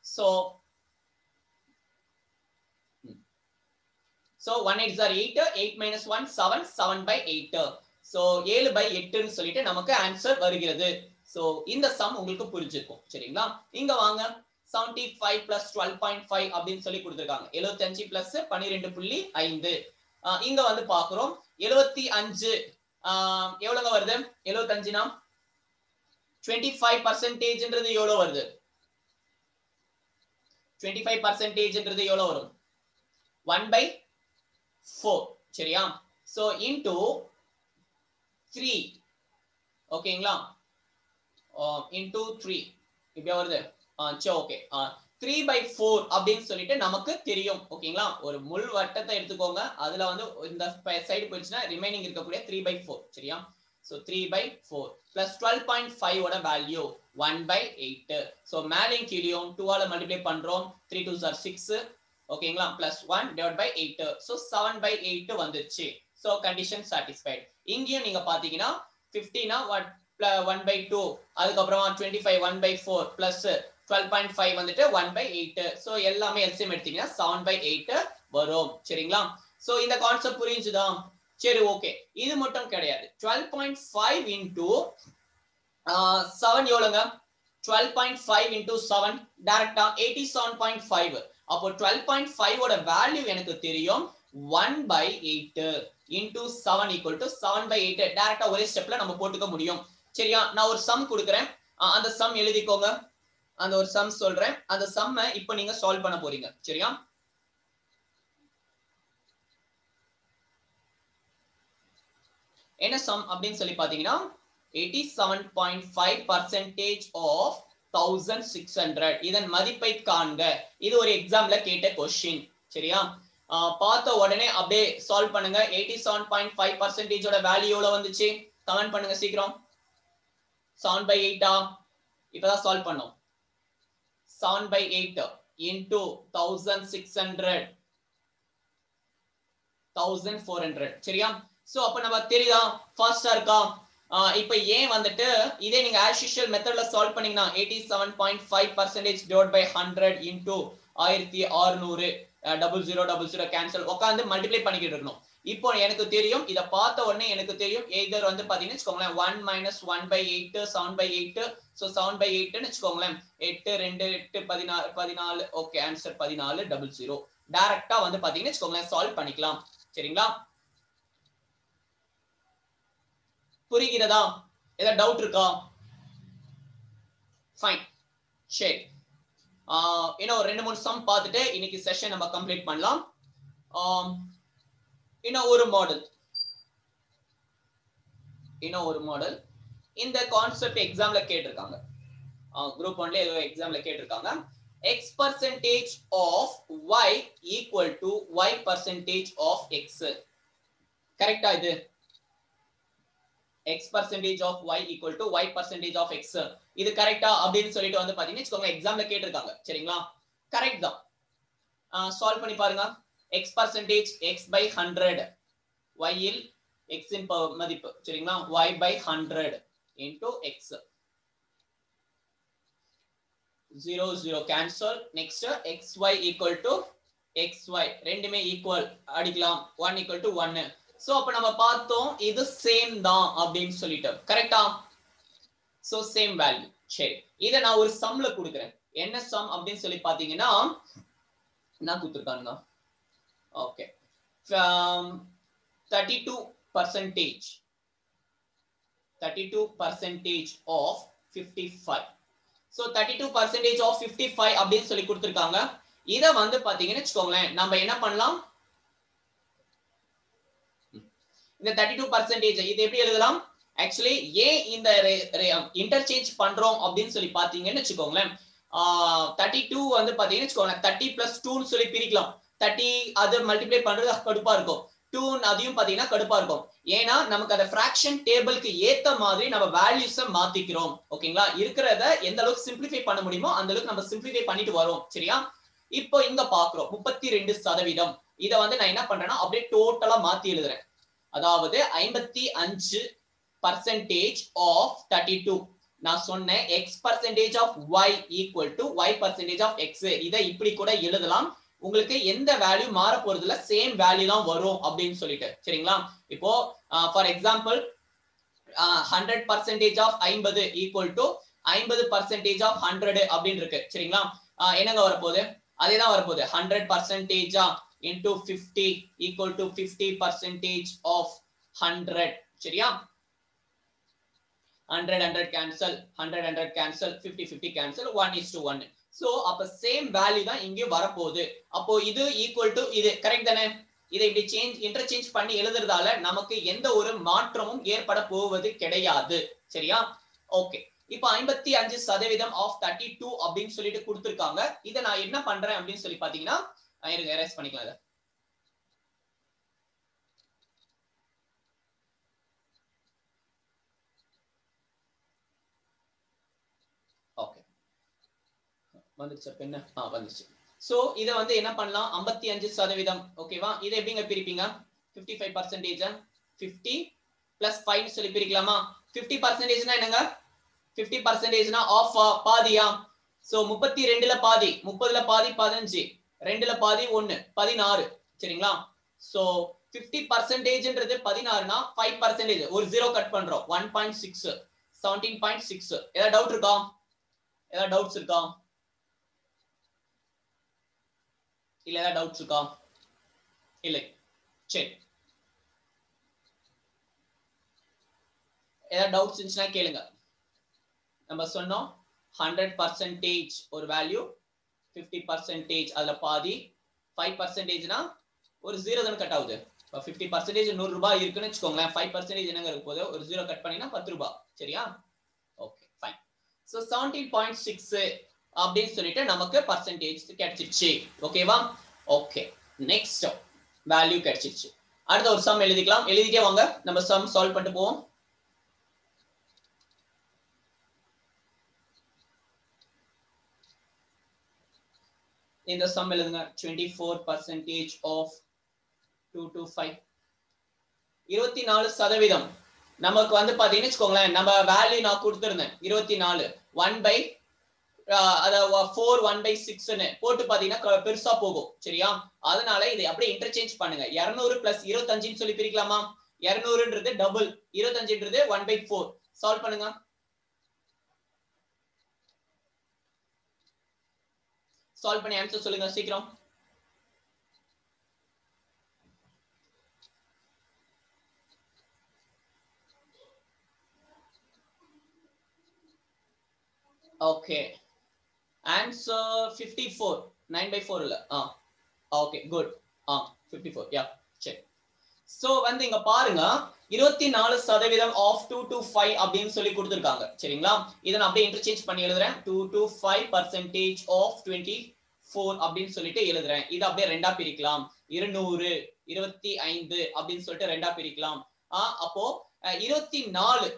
So 1 8s are 8 8 minus 1 7 7/8 so 7/8 ன்னு சொல்லிட்டு நமக்கு ஆன்சர் வருகிறது. சோ இந்த சம் உங்களுக்கு புரிஞ்சிருக்கும் சரிங்களா. இங்க வாங்க 75 plus 12.5 அப்படின்னு சொல்லி கொடுத்திருக்காங்க. 75 plus 12.5 இங்க வந்து பாக்குறோம் 75 எவ்வளவு வருது? 75 னா 25% எவ்வளவு வருது? 25% எவ்வளவு வரும்? 1/4 சரியா. சோ into 3 ஓகேங்களா. into 3 இப்படி வருது. சரி ஓகே 3/4 அப்படின்னு சொல்லிட்டு நமக்கு தெரியும் ஓகேங்களா. ஒரு முள் வட்டத்தை எடுத்துக்கோங்க, அதுல வந்து இந்த சைடு போயிடுச்சுன்னா ரிமைனிங் இருக்கக்கூடிய 3/4 சரியா. சோ 3/4 plus 12.5 ஓட வேல்யூ 1/8 சோ மேலையும் கீழயும் 2 ஆல மல்டிப்ளை பண்றோம். 3 2s are 6 ஓகேங்களா plus 1 divided by 8 so 7/8 வந்துருச்சு. So condition satisfied. இங்கேயும் நீங்க பாத்தீங்கன்னா 50 னா 1/2 அதுக்கு அப்புறமா 25 1/4 plus 12.5 வந்துட்டு 1/8 சோ எல்லாமே எல்சிஎம் எடுத்தீங்கன்னா 7/8 வரும் சரிங்களா. சோ இந்த கான்செப்ட் புரிஞ்சுதா? சரி ஓகே. இது மட்டும் கிடையாது. 12.5 into 7 எவ்வளவுங்க? 12.5 into 7 டைரக்டா 87.5 அப்போ 12.5 ஓட வேல்யூ எனக்கு தெரியும் 1/8 into 7 equal to 7/8 டைரக்டா ஒரே ஸ்டெப்ல நம்ம போட்டுக்க முடியும் சரியா. நான் ஒரு சம் கொடுக்கிறேன், அந்த சம் எழுதிக்கோங்க. அந்த ஒரு சம் சொல்றேன், அந்த சம்ம இப்போ நீங்க சால்வ் பண்ண போறீங்க சரியா. என்ன சம் அப்படின்னு சொல்லி பாத்தீங்கன்னா 87.5% of 1600 இதன் மதிப்பை காண்க. இது ஒரு எக்ஸாம்ல கேட்ட क्वेश्चन சரியா. பார்த்த உடனே அப்படியே சால்வ் பண்ணுங்க. 87.5% ஓட வேல்யூ எவ்வளவு வந்துச்சு கமெண்ட் பண்ணுங்க சீக்கிரம். 7/8 இப்பதான் சால்வ் பண்ணோம். 7/8 into 1600 1400 சரியா. சோ அப்ப நம்ம தெரியுதா ஃபாஸ்டா இருக்கா. இப்போ ஏன் வந்துட்டு இதே நீங்க as usual மெத்தட்ல சால்வ் பண்ணீங்கன்னா 87.5% divided by 100 into 1600 0000 கேன்சல் உட்கார்ந்து மல்டிப்ளை பண்ணிக்கிட்டு இருக்கணும். இப்போ எனக்கு தெரியும், இத பார்த்த உடனே எனக்கு தெரியும் எய்தர் வந்து பாத்தீங்கன்னா வெச்சுக்கோங்களேன் 1 minus 1/8 7/8 சோ 7/8 ன்னு வெச்சுக்கோங்களேன். 8 2 8 14 ஓகே ஆன்சர் 1400 டைரக்டா வந்து பாத்தீங்கன்னா வெச்சுக்கோங்களேன் சால்வ் பண்ணிக்கலாம் சரிங்களா. புரிகிறதா? ஏதாவது டவுட் இருக்கா? ஃபைன், சரி. இன்னும் ஒரு 2-3 சம் பார்த்துட்டு இன்னைக்கு செஷன் நம்ம கம்ப்ளீட் பண்ணலாம். இன்னும் ஒரு மாடல் இந்த கான்செப்ட் எக்ஸாம்ல கேட்டிருக்காங்க. குரூப் 1ல ஏதோ எக்ஸாம்ல கேட்டிருக்காங்க. x percentage of y equal to y percentage of x. கரெக்ட்டா இது? x percentage of y equal to y percentage of x. இது கரெக்ட்டா அப்படின்னு சொல்லிட்டு வந்து பாத்தீங்கன்னா எக்ஸாம்ல கேட்டிருக்காங்க. சரிங்களா? கரெக்ட் தான். சால்வ் பண்ணி பாருங்க. x percentage x by 100 y will x இன் மதிப்பு சரிங்களா? y by 100 into x. 0 0 cancel. Next xy equal to xy ரெண்டுமே ஈக்குவல் அடிக்கலாம். 1 equal to 1. சோ அப்ப நம்ம பார்த்தோம் இது சேம் தான் அப்படின்னு சொல்லிட்டு கரெக்ட்டா? So same value. சரி, இத நான் ஒரு சம்ல கொடுக்கிறேன். என்ன சம் அப்படின்னு சொல்லி பாத்தீங்கன்னா என்ன கொடுத்திருக்காங்க? Okay, 32% of 55. So 32% of 55 அப்படின்னு சொல்லி கொடுத்திருக்காங்க. இத வந்து பாத்தீங்கன்னு வெச்சுக்கோங்களேன், நம்ம என்ன பண்ணலாம்? இந்த 32% இது எப்படி எழுதலாம்? ஆக்சுவலி ஏன் இந்த இன்டர்சேஞ்ச் பண்றோம் அப்படின்னு சொல்லி பாத்தீங்கன்னு வெச்சுக்கோங்களேன், 32 வந்து பாத்தீங்கன்னு வெச்சுக்கோங்களேன் 30 plus 2 னு சொல்லி பிரிக்கலாம். 30 அது மல்டிப்ளை பண்றது கடுப்பா இருக்கும். 2 அதையும் பாத்தீங்கன்னா கடுப்பா இருக்கும். ஏன்னா நமக்கு அந்த ஃபிராக்ஷன் டேபிளுக்கு ஏத்த மாதிரி நம்ம வேல்யூஸ மாத்திக்கிறோம். ஓகேங்களா? இருக்கிறத எந்த அளவுக்கு சிம்பிளிஃபை பண்ண முடியுமோ அந்த அளவுக்கு நம்ம சிம்பிளிஃபை பண்ணிட்டு வரோம். சரியா? இப்போ இங்க பாக்குறோம் 32%. இத வந்து நான் என்ன பண்றேன்னா அப்படியே டோட்டலா மாத்தி எழுதுறேன். அதாவது 55% of 32. நான் சொன்னேன் x percentage of y equal to y percentage of x. இதை இப்படி கூட எழுதலாம். உங்களுக்கு எந்த வேல்யூ மாற போறது இல்ல, சேம் வேல்யூ தான் வரும் அப்படின்னு சொல்லிட்டு. சரிங்களா? இப்போ for example 100% of 50 equal to 50% of 100 அப்படின்னு இருக்கு. சரிங்களா? என்னங்க வரப்போகுது? அதே தான் வரப்போகுது. 100% into 50 equal to 50% of 100. சரியா? 100 cancel, 100 cancel, 50 cancel, 1:1. சோ அப்ப சேம் வேல்யூ தான் இங்க வரப்போகுது. அப்போ இது ஈக்குவல் டு இது கரெக்ட் தானே? இதை இப்படி இன்டர்சேஞ்ச் பண்ணி எழுதுறதால நமக்கு எந்த ஒரு மாற்றமும் ஏற்பட போவது கிடையாது. சரியா? ஓகே, இப்போ 55% of 32 அப்படின்னு சொல்லிட்டு கொடுத்திருக்காங்க. இதை நான் என்ன பண்றேன் அப்படின்னு சொல்லி பாத்தீங்கன்னா எரேஸ் பண்ணிக்கலாம். இதை ஓகே வந்துருச்சு. பெண்ணு வந்துருச்சு. சோ இத வந்து என்ன பண்ணலாம்? 55%. ஓகேவா? இத எப்படிங்க பிரிப்பீங்க? 55% 50 plus 5 சொல்லி பிரிக்கலாமா? 50% னா என்னங்க? 50% னா ஆஃப் பாதியா? சோ 32ல பாதி, 30ல பாதி 15, 2ல பாதி 1, 16. சரிங்களா? சோ 50%ன்றது 16னா 5% ஒரு 0 கட் பண்றோம். 1.6 17.6. ஏதாவது டவுட் இருக்கா? ஏதாவது டவுட்ஸ் இருக்கா? இல்ல ஏதாவது டவுட்ஸ் இருக்கா? இல்லை. சரி, ஏதாவது டவுட்ஸ் இருந்துச்சுன்னா கேளுங்க. நம்ம சொன்னோம் 100% ஒரு வேல்யூ, 50% அதுல பாதி, 5%னா ஒரு 0 தான கட் ஆகுது. 50% 100 ரூபாய் இருக்குன்னு வெச்சுக்கோங்களேன். 5% என்னங்க இருக்க போகுது? ஒரு 0 கட் பண்ணினா 10 ரூபாய். சரியா? Okay fine. சோ 17.6 அப்படின்னு சொல்லிட்டு நமக்கு பர்சன்டேஜ் கிடைச்சிருச்சு. ஓகேவா? ஓகே, நெக்ஸ்ட் வேல்யூ கிடைச்சிருச்சு. அடுத்த ஒரு சம் எழுதிக்கலாம். எழுதிட்டே வாங்க, நம்ம சம் சால்வ் பண்ணிட்டு போவோம். இந்த சம் எழுதுங்க. 24% of 225. 24% நமக்கு வந்து பாத்தீங்கன்னு வெச்சுக்கோங்களேன், நம்ம வேல்யூ நான் கொடுத்திருந்தேன் 24 1 by 4 1/6 ன்னு போட்டு பாத்தீங்கன்னா பெருசா போகும். சரியா? அதனால இதை அப்படியே இன்டர்சேஞ்ச் பண்ணுங்க. 200 plus 25 ன்னு சொல்லி பிரிக்கலாமா? 200ன்றது டபுள், 25ன்றது 1/4. சால்வ் பண்ணுங்க. சால்வ் பண்ணி ஆன்சர் சொல்லுங்க சீக்கிரம். ஓகே ஆன்சர் 54 9/4 இல்ல ஓகே குட் 54 யா சரி. சோ வந்து இங்க பாருங்க 24% ஆஃப் 2 to 5 அப்படின்னு சொல்லி கொடுத்திருக்காங்க சரிங்களா. இதை நான் அப்படியே இன்டர்சேஞ்ச் பண்ணி எழுதுறேன். 2 to 5% ஆஃப் 24 அப்படின்னு சொல்லிட்டு எழுதுறேன். இது அப்படியே ரெண்டா பிரிக்கலாம். 200 25 அப்படின்னு சொல்லிட்டு ரெண்டா பிரிக்கலாம். அப்போ 24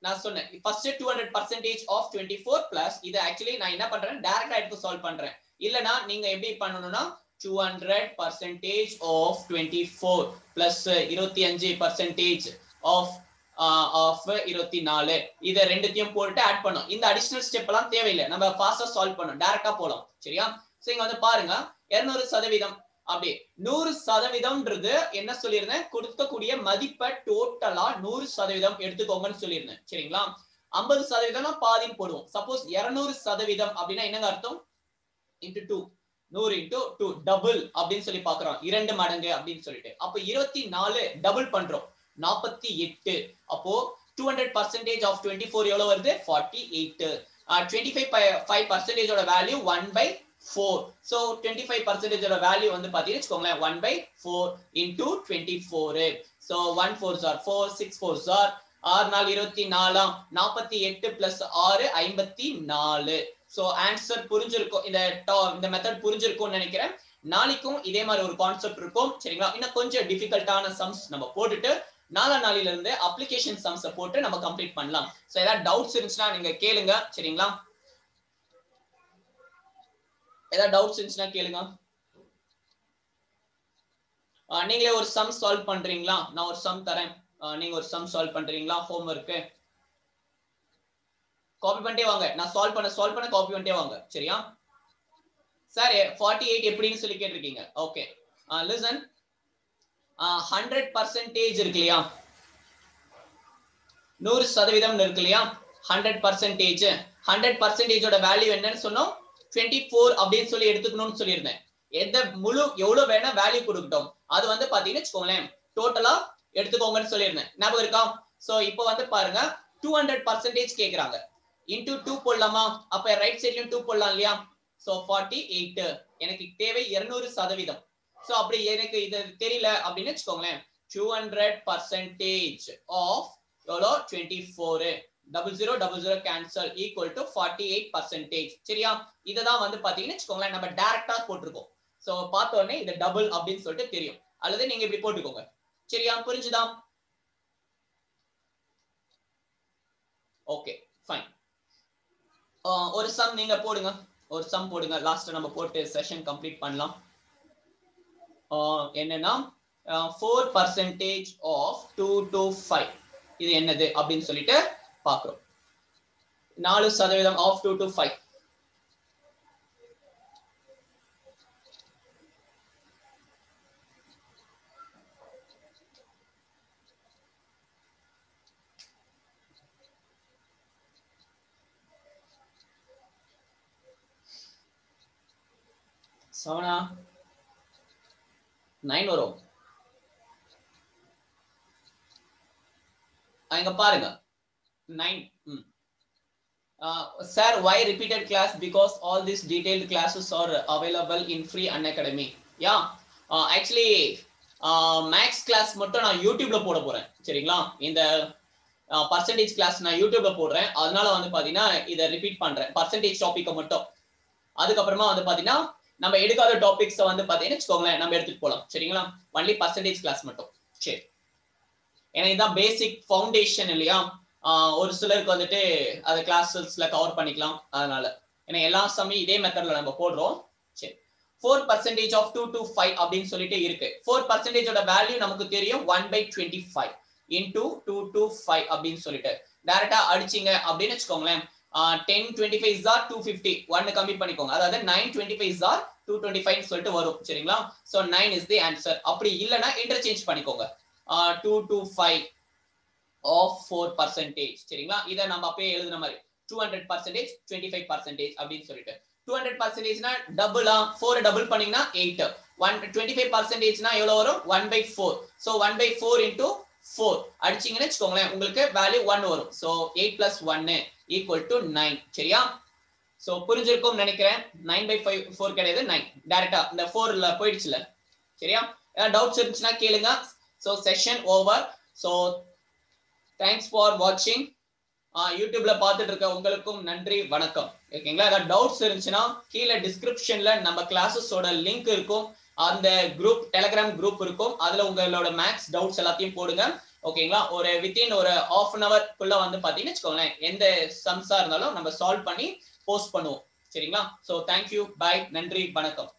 நான் சொன்னேன் ஃபர்ஸ்ட் 200% ஆஃப் 24 பிளஸ் இது ஆக்சுவலி நான் என்ன பண்றேன் டைரக்டா எடுத்து சால்வ் பண்றேன். இல்லனா நீங்க எப்படி பண்ணணும்னா 200% of 24 plus 25% of 24 இத ரெண்டுத்தையும் போட்டு ஆட் பண்ணோம். இந்த அடிஷனல் ஸ்டெப் எல்லாம் தேவையில்லை, நம்ம ஃபாஸ்டா சால்வ் பண்ணோம், டைரக்டா போலாம் சரியா. சோ இங்க வந்து பாருங்க 200% அப்படி 100%ன்றது என்ன சொல்லியிருந்தேன், கொடுக்கக்கூடிய மதிப்பை டோட்டலா 100% எடுத்துக்கோங்கன்னு சொல்லியிருந்தேன் சரிங்களா. 50% பாதின்னு போடுவோம். சப்போஸ் 200% அப்படின்னா என்னங்க அர்த்தம், இன்டு 2 100 into 2 டபுள் அப்படின்னு சொல்லி பாக்குறோம், 2 மடங்கு அப்படின்னு சொல்லிட்டு. அப்போ 24 டபுள் பண்றோம் 48. அப்போ 200% of 24 எவ்வளவு வருது 48. 25% ஓட வேல்யூ 1/4. so 25% ஓட வேல்யூ வந்து பாத்தீங்கன்னா வெச்சுக்கோங்களேன் 1/4 into 24. so 1 4s are 4, 6 4s are 6 4 24 48 plus 6 54. So answer புரிஞ்சிருக்கும், இந்த மெத்தட் புரிஞ்சிருக்கும்னு நினைக்கிறேன். நாளைக்கும் இதே மாதிரி ஒரு கான்செப்ட் இருக்கும் சரிங்களா. இன்னும் கொஞ்சம் டிஃபிகல்ட்டான சம்ஸ் நம்ம போட்டுட்டு நாளையில இருந்து அப்ளிகேஷன் சம்ஸ் போட்டு நம்ம கம்ப்ளீட் பண்ணலாம். சோ ஏதாவது டவுட்ஸ் இருந்துச்சுன்னா நீங்க கேளுங்க சரிங்களா. ஏதாவது டவுட்ஸ் இருந்துச்சுன்னா கேளுங்க. நீங்களே ஒரு சம் சால்வ் பண்றீங்களா, நான் ஒரு சம் தரேன், நீங்க ஒரு சம் சால்வ் பண்றீங்களா. ஹோம்வொர்க் காப்பி பண்ணிட்டே வாங்க, நான் சால்வ் பண்ண காப்பி பண்ணிட்டே வாங்க சரியா. சார் 48 எப்படின்னு சொல்லி கேட்டிருக்கீங்க. ஓகே லிசன், 100% இருக்கு இல்லையா, 100% இருக்கு இல்லையா, 100%. 100% ஓட வேல்யூ என்னன்னு சொன்னோம் 24 அப்படின்னு சொல்லி எடுத்துக்கணும்னு சொல்லியிருந்தேன். எவ்வளவு வேணா வேல்யூ கொடுக்கட்டும், அது வந்து பாத்தீங்கன்னா வெச்சுக்கோங்களேன் டோட்டலா எடுத்துக்கோங்கன்னு சொல்லியிருந்தேன், ஞாபகம் இருக்கா. சோ இப்போ வந்து பாருங்க 200% கேக்குறாங்க, into 2 போடலாமா, அப்ப ரைட் சைடுலயும் 2 போடலாம் இல்லையா. சோ 48 எனக்கு தேவை 200%. சோ அப்படி எனக்கு இது தெரியல அப்படின்னு வெச்சுக்கோங்களேன் 200% of எவ்வளோ 24 0000 கேன்சல் ஈக்குவல் டு 48% சரியா. இததான் வந்து பாத்தீங்கன்னா வெச்சுக்கோங்களேன் நம்ம டைரக்டா போட்டிருக்கோம். சோ பார்த்த உடனே இது டபுள் அப்படின்னு சொல்லிட்டு தெரியும், அல்லது நீங்க இப்படி போட்டுக்கோங்க சரியா. புரிஞ்சுதா? Okay fine. ஒரு சம் நீங்க போடுங்க, ஒரு சம் போடுங்க, லாஸ்ட் நம்ம போட்டு செஷன் கம்ப்ளீட் பண்ணலாம். என்னன்னா 4% of 2 to 5 இது என்னது அப்படின்னு சொல்லிட்டு பாக்குறோம். 4% of 2 to 5 7 9 வரும். அங்க பாருங்க 9. Sir, why repeated class? Because all these detailed classes are available in free Unacademy. Yeah, actually maths class மட்டும் நான் யூடியூப்ல போட போறேன் சரிங்களா. இந்த பர்சன்டேஜ் கிளாஸ் நான் யூடியூப்ல போடுறேன், அதனால வந்து பாத்தீங்கன்னா இதை ரிப்பீட் பண்றேன் பர்சன்டேஜ் டாபிக்கை மட்டும். அதுக்கப்புறமா வந்து பாத்தீங்கன்னா நம்ம எடுக்காத டாபிக்ஸ் வந்து பாத்தீங்கன்னா வெச்சுக்கோங்களேன் நம்ம எடுத்துட்டு போலாம் சரிங்களா. ஒன்லி பர்சன்டேஜ் கிளாஸ் மட்டும் சரி. ஏன்னா இதான் பேசிக் ஃபவுண்டேஷன் இல்லையா, ஒரு சிலருக்கு வந்துட்டு அதை கிளாஸஸ்ல கவர் பண்ணிக்கலாம், அதனால ஏன்னா எல்லா சமயம் இதே மெத்தட்ல நம்ம போடுறோம் சரி. 4% of 2 to 5 அப்படின்னு சொல்லிட்டு இருக்கு. 4% ஓட வேல்யூ நமக்கு தெரியும் 1/25 into 2 to 5 அப்படின்னு சொல்லிட்டு டைரக்டா அடிச்சிங்க அப்படின்னு வெச்சுக்கோங்களேன் 10 25 is 250, 1 கம்மி பண்ணிக்கோங்க, அதாவது 9 25 is 225 சொல்லிட்டு வரும் சரிங்களா. So 9 is the answer. அப்படி இல்லனா இன்டர்சேஞ்ச் பண்ணிக்கோங்க 2 to 5 of 4% சரிங்களா. இத நம்ம அப்பவே எழுதுன மாதிரி 200% 25% அப்படின்னு சொல்லிட்டு 200%னா டபுளா 4 டபுள் பண்ணீங்கன்னா 8. 25%னா எவ்வளவு வரும் 1/4. சோ 1/4 into 4 அடிச்சீங்கன்னு வெச்சுக்கோங்களேன் உங்களுக்கு வேல்யூ 1 வரும். சோ 8 plus 1 equal to 9 சரியா. சோ புரிஞ்சிருக்கும் நினைக்கிறேன். 9/4 கிடையாது, 9 டைரக்டா இந்த 4ல போயிடுச்சுல. சரியா? ஏதாவது டவுட்ஸ் இருந்துச்சுன்னா கேளுங்க. So session over. So thanks for வாட்சிங். யூடியூப்ல பார்த்துட்டு இருக்க உங்களுக்கும் நன்றி, வணக்கம். ஓகேங்களா? ஏதாவது டவுட்ஸ் இருந்துச்சுன்னா கீழே டிஸ்கிரிப்ஷன்ல நம்ம கிளாஸஸோட லிங்க் இருக்கும். அந்த குரூப், டெலிகிராம் குரூப் இருக்கும். அதுல உங்களோட மேக்ஸ் டவுட்ஸ் எல்லாத்தையும் போடுங்க. ஓகேங்களா? ஒரு வித்தின் ஒரு half an hour குள்ள வந்து பாத்தீங்கன்னு வச்சுக்கோங்களேன், எந்த சம்ஸா இருந்தாலும் நம்ம சால்வ் பண்ணி போஸ்ட் பண்ணுவோம். சரிங்களா? சோ தேங்க்யூ, பை, நன்றி, வணக்கம்.